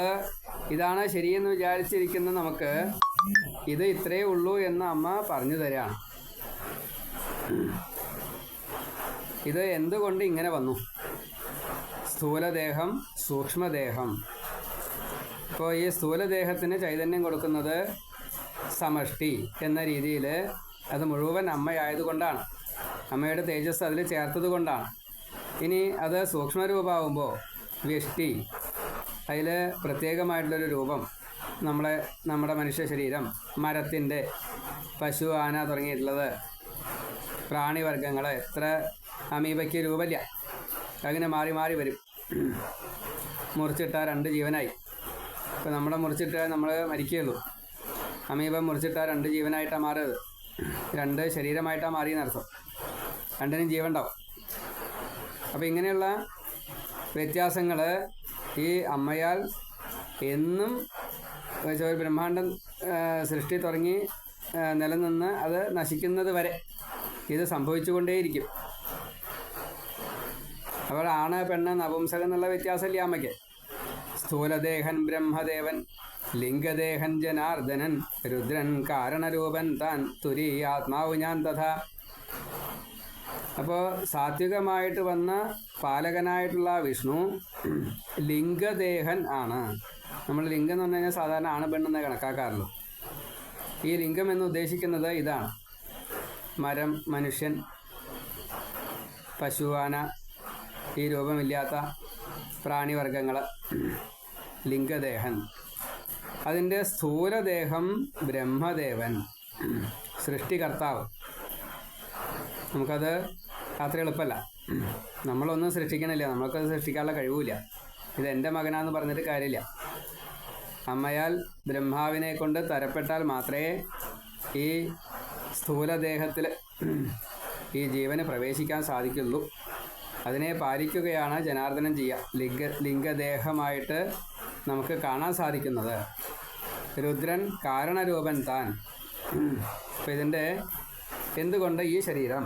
ഇതാണ് ശരിയെന്ന് വിചാരിച്ചിരിക്കുന്ന നമുക്ക് ഇത് ഇത്രേ ഉള്ളൂ എന്ന് അമ്മ പറഞ്ഞു തരാണ്. ഇത് എന്തുകൊണ്ട് ഇങ്ങനെ വന്നു? സ്ഥൂലദേഹം, സൂക്ഷ്മദേഹം. ഇപ്പോൾ ഈ സ്ഥൂലദേഹത്തിന് ചൈതന്യം കൊടുക്കുന്നത് സമഷ്ടി എന്ന രീതിയിൽ അത് മുഴുവൻ അമ്മയായതുകൊണ്ടാണ്, അമ്മയുടെ തേജസ് അതിൽ ചേർത്തത് കൊണ്ടാണ്. ഇനി അത് സൂക്ഷ്മരൂപമാകുമ്പോൾ വ്യഷ്ടി, അതിൽ പ്രത്യേകമായിട്ടുള്ളൊരു രൂപം, നമ്മുടെ മനുഷ്യ ശരീരം, മരത്തിൻ്റെ, പശു, ആന തുടങ്ങിയിട്ടുള്ളത്, പ്രാണിവർഗങ്ങൾ, എത്ര അമീബയ്ക്ക് രൂപമില്ല, അങ്ങനെ മാറി മാറി വരും. മുറിച്ചിട്ടാൽ 2 ജീവനായി. ഇപ്പോൾ നമ്മുടെ മുറിച്ചിട്ടാൽ നമ്മൾ മരിക്കുകയുള്ളൂ. അമീബ മുറിച്ചിട്ടാൽ 2 ജീവനായിട്ടാണ് മാറിയത്, 2 ശരീരമായിട്ടാണ് മാറിയെന്നർത്ഥം. 2നും ജീവൻ ഉണ്ടാവും. അപ്പോൾ ഇങ്ങനെയുള്ള വ്യത്യാസങ്ങൾ ഈ അമ്മയാൽ എന്നും ഒരു ബ്രഹ്മാണ്ടം സൃഷ്ടി തുടങ്ങി നിലനിന്ന് അത് നശിക്കുന്നത് വരെ ഇത് സംഭവിച്ചുകൊണ്ടേയിരിക്കും. അപ്പോൾ ആണ് പെണ്ണ് നപുംസകം എന്നുള്ള വ്യത്യാസമില്ല അമ്മയ്ക്ക്. സ്ഥൂലദേഹൻ ബ്രഹ്മദേവൻ, ലിംഗദേഹൻ ജനാർദ്ദനൻ, രുദ്രൻ കാരണരൂപൻ താൻ, തുരി ആത്മാവ് ഞാൻ തഥാ. അപ്പോൾ സാത്വികമായിട്ട് വന്ന പാലകനായിട്ടുള്ള വിഷ്ണു ലിംഗദേഹൻ ആണ്. നമ്മൾ ലിംഗം എന്ന് പറഞ്ഞു കഴിഞ്ഞാൽ സാധാരണ ആണ് പെണ്ണെന്ന് കണക്കാക്കാറുള്ളൂ. ഈ ലിംഗം എന്ന് ഉദ്ദേശിക്കുന്നത് ഇതാണ്: മരം, മനുഷ്യൻ, പശു, ആന, ഈ രൂപമില്ലാത്ത പ്രാണിവർഗങ്ങൾ, ലിംഗദേഹൻ. അതിൻ്റെ സ്ഥൂലദേഹം ബ്രഹ്മദേവൻ, സൃഷ്ടികർത്താവ്. നമുക്കത് അത്ര എളുപ്പമല്ല, നമ്മളൊന്നും സൃഷ്ടിക്കണില്ല, നമ്മൾക്കത് സൃഷ്ടിക്കാനുള്ള കഴിവില്ല. ഇതെൻ്റെ മകനാന്ന് പറഞ്ഞിട്ട് കാര്യമില്ല. അമ്മയാൽ ബ്രഹ്മാവിനെ കൊണ്ട് തരപ്പെട്ടാൽ മാത്രമേ ഈ സ്ഥൂലദേഹത്തിൽ ഈ ജീവന് പ്രവേശിക്കാൻ സാധിക്കുള്ളൂ. അതിനെ പാലിക്കുകയാണ് ജനാർദ്ദനൻ ചെയ്യുക. ലിംഗദേഹമായിട്ട് നമുക്ക് കാണാൻ സാധിക്കുന്നത് രുദ്രൻ കാരണരൂപൻ താൻ. അപ്പോൾ ഇതിൻ്റെ എന്തുകൊണ്ട് ഈ ശരീരം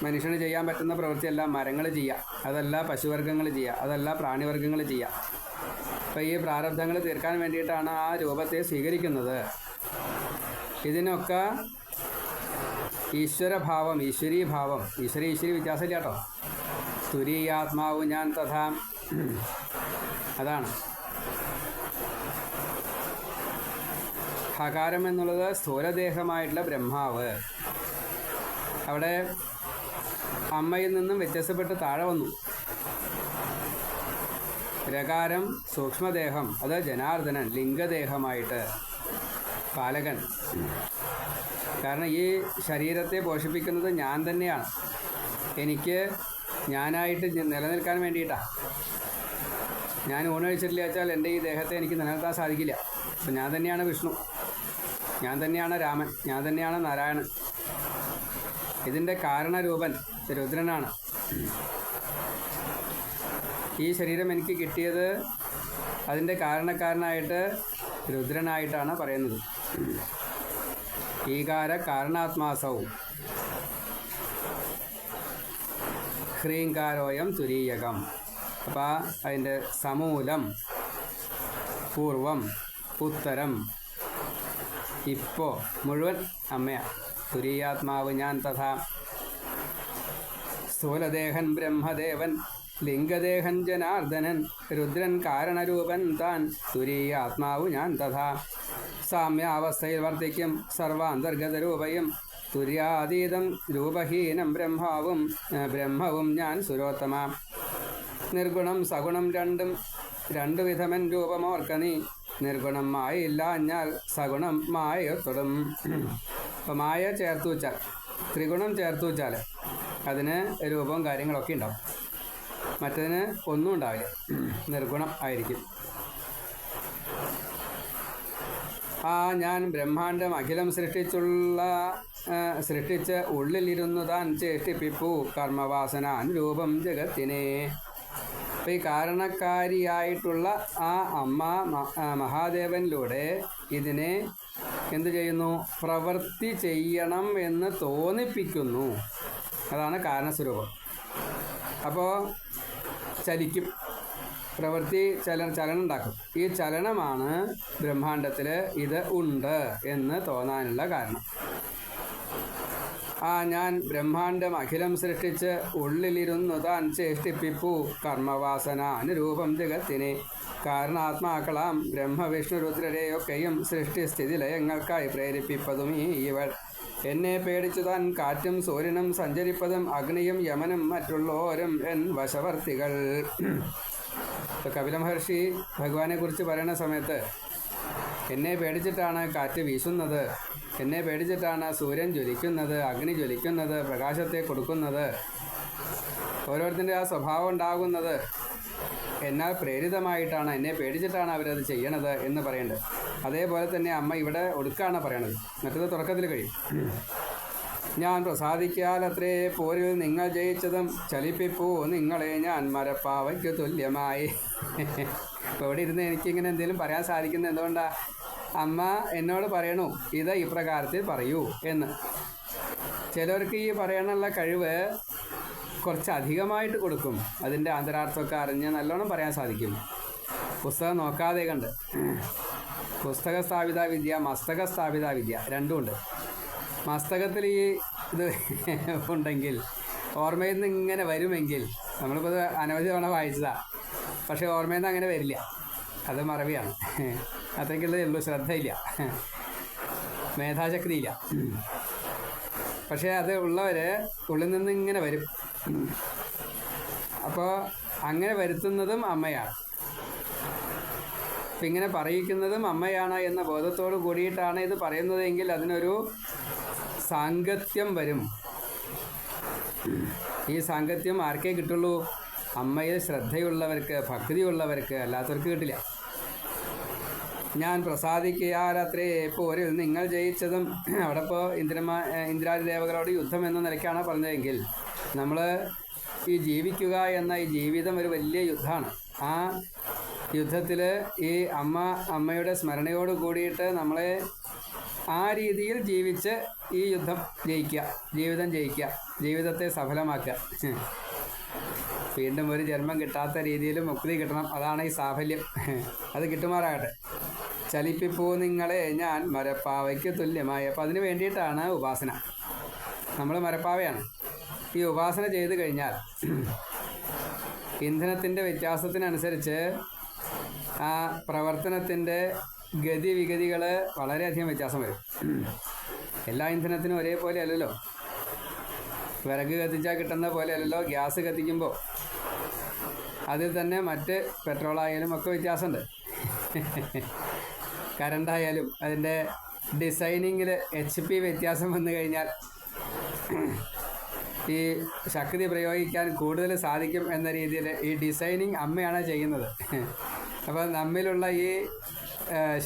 മനുഷ്യന് ചെയ്യാൻ പറ്റുന്ന പ്രവൃത്തിയല്ല മരങ്ങൾ ചെയ്യുക, അതല്ല പശുവർഗ്ഗങ്ങൾ ചെയ്യുക, അതല്ല പ്രാണിവർഗ്ഗങ്ങൾ ചെയ്യുക. അപ്പോൾ ഈ പ്രാരബ്ധങ്ങൾ തീർക്കാൻ വേണ്ടിയിട്ടാണ് ആ രൂപത്തെ സ്വീകരിക്കുന്നത്. ഇതിനൊക്കെ ഈശ്വരഭാവം, ഈശ്വരീഭാവം, ഈശ്വരി വ്യത്യാസമില്ല കേട്ടോ. തുരീയാത്മാവ് ഞാൻ തഥാ, അതാണ്. ഹകാരം എന്നുള്ളത് സ്ഥൂലദേഹമായിട്ടുള്ള ബ്രഹ്മാവ്. അവിടെ അമ്മയിൽ നിന്നും വ്യത്യസ്തപ്പെട്ട് താഴെ വന്നു. രകാരം സൂക്ഷ്മദേഹം, അത് ജനാർദ്ദനൻ ലിംഗദേഹമായിട്ട് പാലകൻ. കാരണം ഈ ശരീരത്തെ പോഷിപ്പിക്കുന്നത് ഞാൻ തന്നെയാണ്. എനിക്ക് ഞാനായിട്ട് നിലനിൽക്കാൻ വേണ്ടിയിട്ടാണ്. ഞാൻ ഊണ് കഴിച്ചിട്ടില്ല വെച്ചാൽ എൻ്റെ ഈ ദേഹത്തെ എനിക്ക് നിലനിർത്താൻ സാധിക്കില്ല. അപ്പം ഞാൻ തന്നെയാണ് വിഷ്ണു, ഞാൻ തന്നെയാണ് രാമൻ, ഞാൻ തന്നെയാണ് നാരായണൻ. ഇതിൻ്റെ കാരണരൂപൻ രുദ്രനാണ്. ഈ ശരീരം എനിക്ക് കിട്ടിയത് അതിൻ്റെ കാരണക്കാരനായിട്ട് രുദ്രനായിട്ടാണ് പറയുന്നത്. ഈകാര കാരണാത്മാസൗ ഹ്രീങ്കാരോയം തുരീയകം. അപ്പോൾ അതിൻ്റെ സമൂലം, പൂർവം, ഉത്തരം, ഇപ്പോൾ മുഴുവൻ അമ്മയാണ്. തുരീയാത്മാവ് ഞാൻ തഥാ. സ്ഥൂലദേഹൻ ബ്രഹ്മദേവൻ, ലിംഗദേഹൻ ജനാർദ്ദനൻ, രുദ്രൻ കാരണരൂപൻ താൻ, തുരീയാത്മാവ് ഞാൻ തഥാ. സാമ്യാവസ്ഥയിൽ വർത്തിക്കും സർവാന്തർഗതരൂപയും, തുര്യാതീതം രൂപഹീനം ബ്രഹ്മവും ഞാൻ സുരോത്തമ. നിർഗുണം സഗുണം രണ്ടു വിധമൻ രൂപമോർക്ക നീ, നിർഗുണം മായയില്ല അഞ്ഞാൽ സഗുണം മായയൊത്തൊടും. അപ്പോൾ മായ ചേർത്ത് വെച്ചാൽ, ത്രിഗുണം ചേർത്ത് വെച്ചാൽ അതിന് രൂപവും കാര്യങ്ങളൊക്കെ ഉണ്ടാവും. മറ്റതിന് ഒന്നും ഉണ്ടാവില്ല, നിർഗുണം ആയിരിക്കും. ഞാൻ ബ്രഹ്മാണ്ടം അഖിലം സൃഷ്ടിച്ച് ഉള്ളിലിരുന്നു താൻ ചേഷ്ടിപ്പിപ്പു കർമ്മവാസനാൻ രൂപം ജഗത്തിനെ. അപ്പം ഈ കാരണക്കാരിയായിട്ടുള്ള ആ അമ്മ മഹാദേവനിലൂടെ ഇതിനെ എന്തു ചെയ്യുന്നു? പ്രവൃത്തി ചെയ്യണം എന്ന് തോന്നിപ്പിക്കുന്നു. അതാണ് കാരണസ്വരൂപം. അപ്പോൾ ചലിക്കും, പ്രവൃത്തി ചലനം ഉണ്ടാക്കും. ഈ ചലനമാണ് ബ്രഹ്മാണ്ടത്തിൽ ഇത് ഉണ്ട് എന്ന് തോന്നാനുള്ള കാരണം. ഞാൻ ബ്രഹ്മാണ്ടം അഖിലം സൃഷ്ടിച്ച് ഉള്ളിലിരുന്നു താൻ ചേഷ്ടിപ്പിപ്പു കർമ്മവാസന അനുരൂപം ജഗത്തിനെ. കാരണാത്മാക്കളാം ബ്രഹ്മവിഷ്ണു രുദ്രരെയൊക്കെയും സൃഷ്ടിസ്ഥിതി ലയങ്ങൾക്കായി പ്രേരിപ്പിപ്പതും ഇവൾ. എന്നെ പേടിച്ചു താൻ കാറ്റും സൂര്യനും സഞ്ചരിപ്പതും അഗ്നിയും യമനും മറ്റുള്ളോരും എൻ വശവർത്തികൾ. കപില മഹർഷി ഭഗവാനെ കുറിച്ച് പറയുന്ന സമയത്ത് എന്നെ പേടിച്ചിട്ടാണ് കാറ്റ് വീശുന്നത്, എന്നെ പേടിച്ചിട്ടാണ് സൂര്യൻ ജ്വലിക്കുന്നത്, അഗ്നി ജ്വലിക്കുന്നത്, പ്രകാശത്തെ കൊടുക്കുന്നത്, ഓരോരുത്തരുടെ ആ സ്വഭാവം ഉണ്ടാകുന്നത് എന്നാൽ പ്രേരിതമായിട്ടാണ്, എന്നെ പേടിച്ചിട്ടാണ് അവരത് ചെയ്യണത് എന്ന് പറയുന്നുണ്ട്. അതേപോലെ തന്നെ അമ്മ ഇവിടെ ഒടുക്കാണ് പറയണത്, മറ്റത് തുടക്കത്തിൽ കഴിയും. ഞാൻ പ്രസാദിക്കാലത്രേ പോരിൽ നിങ്ങൾ ജയിച്ചതും ചലിപ്പിപ്പൂ നിങ്ങളെ ഞാൻ മരപ്പാവയ്ക്ക് തുല്യമായി. ഇപ്പോൾ ഇവിടെ ഇരുന്ന് എനിക്കിങ്ങനെ എന്തെങ്കിലും പറയാൻ സാധിക്കുന്നത് എന്തുകൊണ്ടാണ്? അമ്മ എന്നോട് പറയണു ഇത് ഇപ്രകാരത്തിൽ പറയൂ എന്ന്. ചിലർക്ക് ഈ പറയാനുള്ള കഴിവ് കുറച്ച് അധികമായിട്ട് കൊടുക്കും, അതിൻ്റെ ആന്തരാർത്ഥമൊക്കെ അറിഞ്ഞ് നല്ലോണം പറയാൻ സാധിക്കും. പുസ്തകം നോക്കാതെ കണ്ട്. പുസ്തക സ്ഥാപിത വിദ്യ, മസ്തക സ്ഥാപിത വിദ്യ രണ്ടുമുണ്ട്. മസ്തകത്തിൽ ഈ ഇത് ഉണ്ടെങ്കിൽ ഓർമ്മയിൽ നിന്ന് ഇങ്ങനെ വരുമെങ്കിൽ, നമ്മളിപ്പോൾ ഇത് അനവധി തവണ വായിച്ചതാണ്, പക്ഷേ ഓർമ്മയിൽ നിന്ന് അങ്ങനെ വരില്ല, അത് മറവിയാണ്. അത്രയ്ക്കുള്ളതേ ഉള്ളൂ, ശ്രദ്ധയില്ല, മേധാശക്തിയില്ല. പക്ഷേ അത് ഉള്ളവർ ഉള്ളിൽ നിന്ന് ഇങ്ങനെ വരും. അപ്പോൾ അങ്ങനെ വരുത്തുന്നതും അമ്മയാണ്. അപ്പം ഇങ്ങനെ പറയിക്കുന്നതും അമ്മയാണ് എന്ന ബോധത്തോട് കൂടിയിട്ടാണ് ഇത് പറയുന്നതെങ്കിൽ അതിനൊരു സാങ്കത്യം വരും. ഈ സാങ്കത്യം ആർക്കേ കിട്ടുള്ളൂ? അമ്മയിൽ ശ്രദ്ധയുള്ളവർക്ക്, ഭക്തിയുള്ളവർക്ക്, അല്ലാത്തവർക്ക് കിട്ടില്ല. ഞാൻ പ്രസാദിക്കയാലത്രേ പോരിൽ നിങ്ങൾ ജയിച്ചതും. അവിടെ ഇപ്പോൾ ഇന്ദ്രാദി ദേവകളോട് യുദ്ധം എന്ന നിലയ്ക്കാണ് പറഞ്ഞതെങ്കിൽ നമ്മൾ ഈ ജീവിക്കുക എന്ന ഈ ജീവിതം ഒരു വലിയ യുദ്ധമാണ്. ആ യുദ്ധത്തിൽ ഈ അമ്മയുടെ സ്മരണയോട് കൂടിയിട്ട് നമ്മളെ ആ രീതിയിൽ ജീവിച്ച് ഈ യുദ്ധം ജയിക്കുക, ജീവിതം ജയിക്കുക, ജീവിതത്തെ സഫലമാക്കുക. വീണ്ടും ഒരു ജന്മം കിട്ടാത്ത രീതിയിൽ മുക്തി കിട്ടണം. അതാണ് ഈ സാഫല്യം. അത് കിട്ടുമാറാകട്ടെ. ചലിപ്പിപ്പൂ നിങ്ങളെ ഞാൻ മരപ്പാവയ്ക്ക് തുല്യമായി. അപ്പം അതിന് വേണ്ടിയിട്ടാണ് ഉപാസന. നമ്മൾ മരപ്പാവയാണ്. ഈ ഉപാസന ചെയ്ത് കഴിഞ്ഞാൽ ഇന്ധനത്തിൻ്റെ വ്യത്യാസത്തിനനുസരിച്ച് ആ പ്രവർത്തനത്തിൻ്റെ ഗതിവിഗതികൾ വളരെയധികം വ്യത്യാസം വരും. എല്ലാ ഇന്ധനത്തിനും ഒരേപോലെ അല്ലല്ലോ. വിറക് കത്തിച്ചാൽ കിട്ടുന്ന പോലെ അല്ലല്ലോ ഗ്യാസ് കത്തിക്കുമ്പോൾ. അതിൽ തന്നെ മറ്റ് പെട്രോളായാലും ഒക്കെ വ്യത്യാസമുണ്ട്. കറണ്ടായാലും അതിൻ്റെ ഡിസൈനിങ്ങിൽ HP വ്യത്യാസം വന്നു കഴിഞ്ഞാൽ ഈ ശക്തി പ്രയോഗിക്കാൻ കൂടുതൽ സാധിക്കും എന്ന രീതിയിൽ ഈ ഡിസൈനിങ് അമ്മയാണ് ചെയ്യുന്നത്. അപ്പോൾ നമ്മിലുള്ള ഈ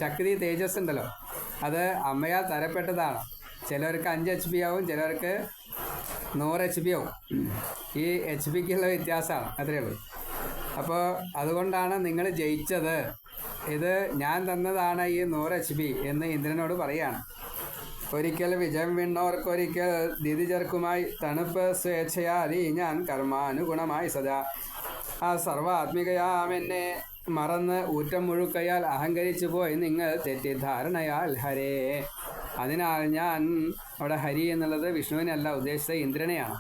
ശക്തി തേജസ് ഉണ്ടല്ലോ, അത് അമ്മയാൽ തരപ്പെട്ടതാണ്. ചിലർക്ക് 5 HP ആവും, ചിലർക്ക് 100 HP ആവും. ഈ HP-ക്കുള്ള വ്യത്യാസമാണ്, അത്രയേ ഉള്ളൂ. അപ്പോൾ അതുകൊണ്ടാണ് നിങ്ങൾ ജയിച്ചത്. ഇത് ഞാൻ തന്നതാണ് ഈ 100 HP എന്ന് ഇന്ദ്രനോട് പറയുകയാണ്. ഒരിക്കൽ വിജയം വീണവർക്കൊരിക്കൽ ദിതിചർക്കുമായി തണുപ്പ് സ്വേച്ഛയാലി ഞാൻ കർമാനുഗുണമായി സദാ ആ സർവാത്മികയാമെന്നെ മറന്ന് ഊറ്റം മുഴുക്കയാൽ അഹങ്കരിച്ചു പോയി നിങ്ങൾ തെറ്റിദ്ധാരണയാൽ ഹരേ. അതിനാൽ ഞാൻ, അവിടെ ഹരി എന്നുള്ളത് വിഷ്ണുവിനല്ല ഉദ്ദേശിച്ചത്, ഇന്ദ്രനെയാണ്.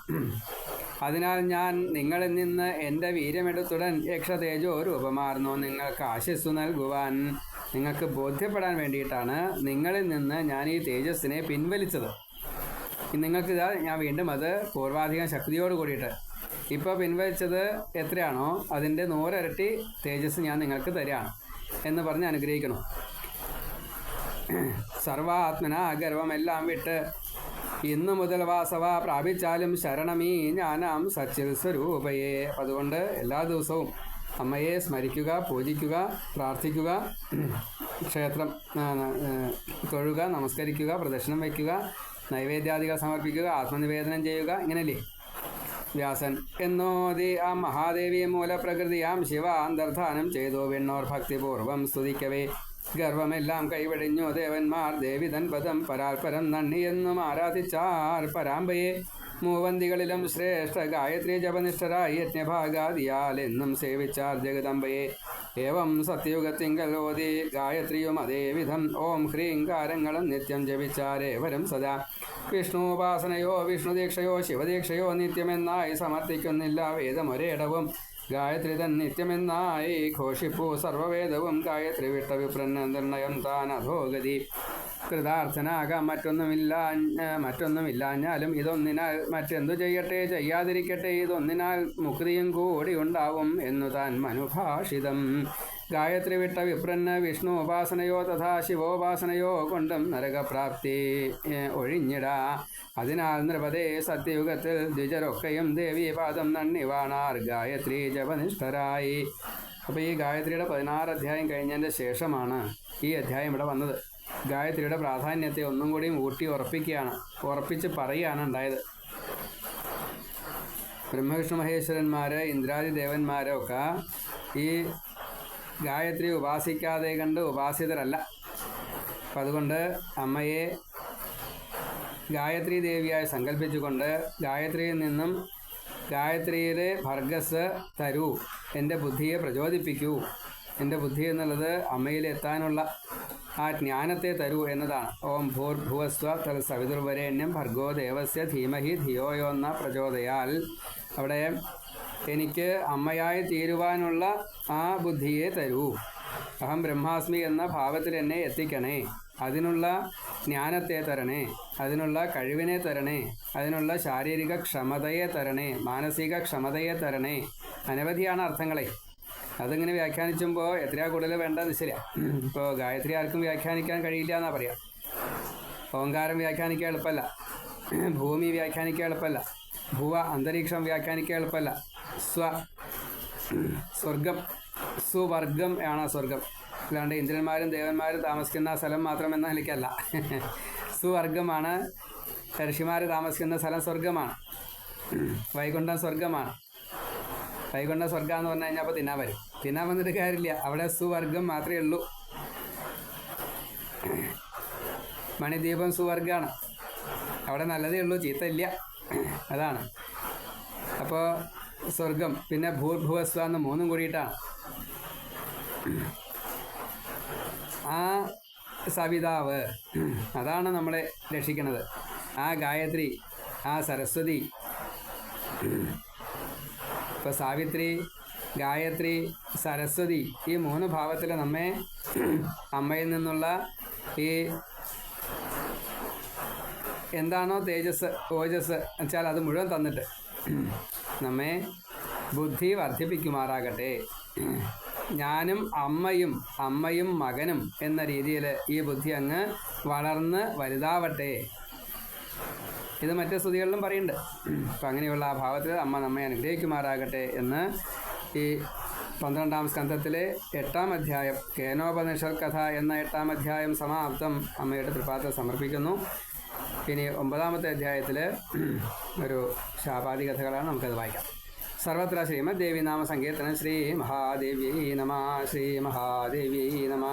അതിനാൽ ഞാൻ നിങ്ങളിൽ നിന്ന് എൻ്റെ വീര്യമെടുത്തുടൻ യക്ഷതേജോ രൂപമാർന്നു നിങ്ങൾക്ക് ആശിസ്സു നൽകുവാൻ, നിങ്ങൾക്ക് ബോധ്യപ്പെടാൻ വേണ്ടിയിട്ടാണ് നിങ്ങളിൽ നിന്ന് ഞാൻ ഈ തേജസ്സിനെ പിൻവലിച്ചത്. നിങ്ങൾക്കിതാ ഞാൻ വീണ്ടും അത് പൂർവാധികം ശക്തിയോട് കൂടിയിട്ട് ഇപ്പോൾ പിൻവലിച്ചത് എത്രയാണോ അതിൻ്റെ 100 ഇരട്ടി തേജസ് ഞാൻ നിങ്ങൾക്ക് തരികയാണ് എന്ന് പറഞ്ഞ് അനുഗ്രഹിക്കണം. സർവാത്മന ഗർവമെല്ലാം വിട്ട് ഇന്നു മുതൽ വാസവ പ്രാപിച്ചാലും ശരണമീ ജ്ഞാനാം സച്ചിൽ സ്വരൂപയെ. അതുകൊണ്ട് എല്ലാ ദിവസവും അമ്മയെ സ്മരിക്കുക, പൂജിക്കുക, പ്രാർത്ഥിക്കുക, ക്ഷേത്രം തൊഴുക, നമസ്കരിക്കുക, പ്രദക്ഷിണം വയ്ക്കുക, നൈവേദ്യാദികൾ സമർപ്പിക്കുക, ആത്മനിവേദനം ചെയ്യുക. ഇങ്ങനെയല്ലേ വ്യാസൻ എന്നോതി ആ മഹാദേവി മൂലപ്രകൃതിയാം ശിവ അന്തർധാനം ചെയ്തു വിണ്ണോർ ഭക്തിപൂർവം സ്തുതിക്കവേ ഗർവമെല്ലാം കൈവെടിഞ്ഞു ദേവന്മാർ ദേവി തൻ പദം പരാൽപരം നന്ദിയെന്നും ആരാധിച്ചാർ പരാമ്പയെ. മൂവന്തികളിലും ശ്രേഷ്ഠ ഗായത്രി ജപനിഷ്ഠരായി യജ്ഞഭാഗാദിയാൽ എന്നും സേവിച്ചാർ ജഗദംബയെ. ഏവം സത്യയുഗത്തിങ്കൽ ഓതി ഗായത്രിയും അതേവിധം ഓം ഹ്രീങ്കാരങ്ങളും നിത്യം ജപിച്ചാരേവരും സദാ. വിഷ്ണുപാസനയോ വിഷ്ണുദീക്ഷയോ ശിവദീക്ഷയോ നിത്യമെന്നായി സമർത്ഥിക്കുന്നില്ല വേദമൊരേടവും. ഗായത്രി തൻ നിത്യമെന്നായി ഘോഷിപ്പൂ സർവവേദവും. ഗായത്രി വിട്ട വിപ്രന്ന നിർണയം താൻ അധോഗതി. കൃതാർത്ഥനാകാം മറ്റൊന്നുമില്ലാഞ്ഞാലും ഇതൊന്നിനാൽ മറ്റെന്തു ചെയ്യട്ടെ ചെയ്യാതിരിക്കട്ടെ ഇതൊന്നിനാൽ മുക്തിയും കൂടി ഉണ്ടാവും എന്നു താൻ മനുഭാഷിതം. ഗായത്രി വിട്ട വിപ്രന്ന് വിഷ്ണു ഉപാസനയോ തഥാ ശിവോപാസനയോ കൊണ്ടും നരകപ്രാപ്തി ഒഴിഞ്ഞിടാ. അതിനാൽ നൃപതേ സത്യയുഗത്തിൽ ദ്വിജരൊക്കെയും ദേവീപാദം നണ്ണിവാണാർ ഗായത്രി ജപനിഷ്ഠരായി. അപ്പോൾ ഈ ഗായത്രിയുടെ 16 അധ്യായം കഴിഞ്ഞതിൻ്റെ ശേഷമാണ് ഈ അധ്യായം ഇവിടെ വന്നത്. ഗായത്രിയുടെ പ്രാധാന്യത്തെ ഒന്നും കൂടിയും ഉറപ്പിച്ച് പറയുകയാണ് ഉണ്ടായത്. ബ്രഹ്മവിഷ്ണു മഹേശ്വരന്മാർ, ഇന്ദ്രാദി ദേവന്മാരൊക്കെ ഈ ഗായത്രി ഉപാസിക്കാതെ കണ്ട് ഉപാസിതരല്ല. അപ്പം അതുകൊണ്ട് അമ്മയെ ഗായത്രി ദേവിയായി സങ്കല്പിച്ചുകൊണ്ട് ഗായത്രിയിൽ നിന്നും ഗായത്രിയുടെ ഭർഗസ് തരൂ, എൻ്റെ ബുദ്ധിയെ പ്രചോദിപ്പിക്കൂ. എൻ്റെ ബുദ്ധി എന്നുള്ളത് അമ്മയിലെത്താനുള്ള ആ ജ്ഞാനത്തെ തരൂ എന്നതാണ്. ഓം ഭൂർഭുവസ്വ തൽ സവിതുർവരേണ്യം ഭർഗോ ദേവസ്യ ധീമഹി ധിയോയോന്ന പ്രചോദയാൽ. അവിടെ എനിക്ക് അമ്മയായി തീരുവാനുള്ള ആ ബുദ്ധിയെ തരൂ. അഹം ബ്രഹ്മാസ്മി എന്ന ഭാവത്തിൽ എന്നെ എത്തിക്കണേ. അതിനുള്ള ജ്ഞാനത്തെ തരണേ, അതിനുള്ള കഴിവിനെ തരണേ, അതിനുള്ള ശാരീരിക ക്ഷമതയെ തരണേ, മാനസിക ക്ഷമതയെ തരണേ. അനവധിയാണ് അർത്ഥങ്ങളെ. അതിങ്ങനെ വ്യാഖ്യാനിച്ചുമ്പോൾ എത്രയാ കൂടുതൽ വേണ്ടതെന്ന് ശരിയാണ്. ഇപ്പോൾ ഗായത്രി ആർക്കും വ്യാഖ്യാനിക്കാൻ കഴിയില്ല എന്നാണ് പറയാം. ഓങ്കാരം വ്യാഖ്യാനിക്കാൻ എളുപ്പമല്ല, ഭൂമി വ്യാഖ്യാനിക്കാൻ എളുപ്പമല്ല, ഭുവ അന്തരീക്ഷം വ്യാഖ്യാനിക്കാൻ എളുപ്പമല്ല. സ്വർഗം സുവർഗം ആണ് സ്വർഗം. അല്ലാണ്ട് ഇന്ദ്രന്മാരും ദേവന്മാരും താമസിക്കുന്ന സ്ഥലം മാത്രം എന്ന നിലയ്ക്കല്ല. സുവർഗമാണ്. ഋഷിമാർ താമസിക്കുന്ന സ്ഥലം സ്വർഗമാണ്. വൈകുണ്ഠം സ്വർഗമാണ്. വൈകുണ്ഠ സ്വർഗം എന്ന് പറഞ്ഞു കഴിഞ്ഞാൽ അപ്പോൾ തിന്നാൻ വന്നിട്ട് കാര്യമില്ല. അവിടെ സുവർഗം മാത്രമേ ഉള്ളൂ. മണിദ്വീപം സുവർഗാണ്. അവിടെ നല്ലതേ ഉള്ളൂ, ചീത്തയില്ല. അതാണ്. അപ്പോൾ സ്വർഗം, പിന്നെ ഭൂർഭുവസ്വ എന്ന് മൂന്നും കൂടിയിട്ടാണ്. ആ സവിതാവ് അതാണ് നമ്മളെ രക്ഷിക്കുന്നത്. ആ ഗായത്രി, ആ സരസ്വതി. ഇപ്പോൾ സാവിത്രി, ഗായത്രി, സരസ്വതി ഈ മൂന്ന് ഭാവത്തിൽ നമ്മെ അമ്മയിൽ നിന്നുള്ള ഈ എന്താണോ തേജസ്, ഓജസ് വെച്ചാൽ അത് മുഴുവൻ തന്നിട്ട് നമ്മെ ബുദ്ധി വർദ്ധിപ്പിക്കുമാറാകട്ടെ. ഞാനും അമ്മയും മകനും എന്ന രീതിയിൽ ഈ ബുദ്ധി അങ്ങ് വളർന്ന് വലുതാവട്ടെ. ഇത് മറ്റു സ്തുതികളിലും പറയുന്നുണ്ട്. അപ്പം അങ്ങനെയുള്ള ആ ഭാവത്തിൽ അമ്മ നമ്മെ അനുഗ്രഹിക്കുമാറാകട്ടെ എന്ന് ഈ 12-ാം സ്കന്ധത്തിലെ 8-ാം അധ്യായം കേനോപനിഷത് കഥ എന്ന 8-ാം അധ്യായം സമാപ്തം അമ്മയുടെ തൃപ്പാദത്തിൽ സമർപ്പിക്കുന്നു. ഇനി 9-ാമത്തെ അധ്യായത്തിൽ ഒരു ശാപാദി കഥകളാണ്, നമുക്കത് വായിക്കാം. സർവത്ര ശ്രീമദ് ദേവി നാമ സങ്കീർത്തനം. ശ്രീ മഹാദേവ്യൈ നമഃ. ശ്രീ മഹാദേവ്യൈ നമഃ.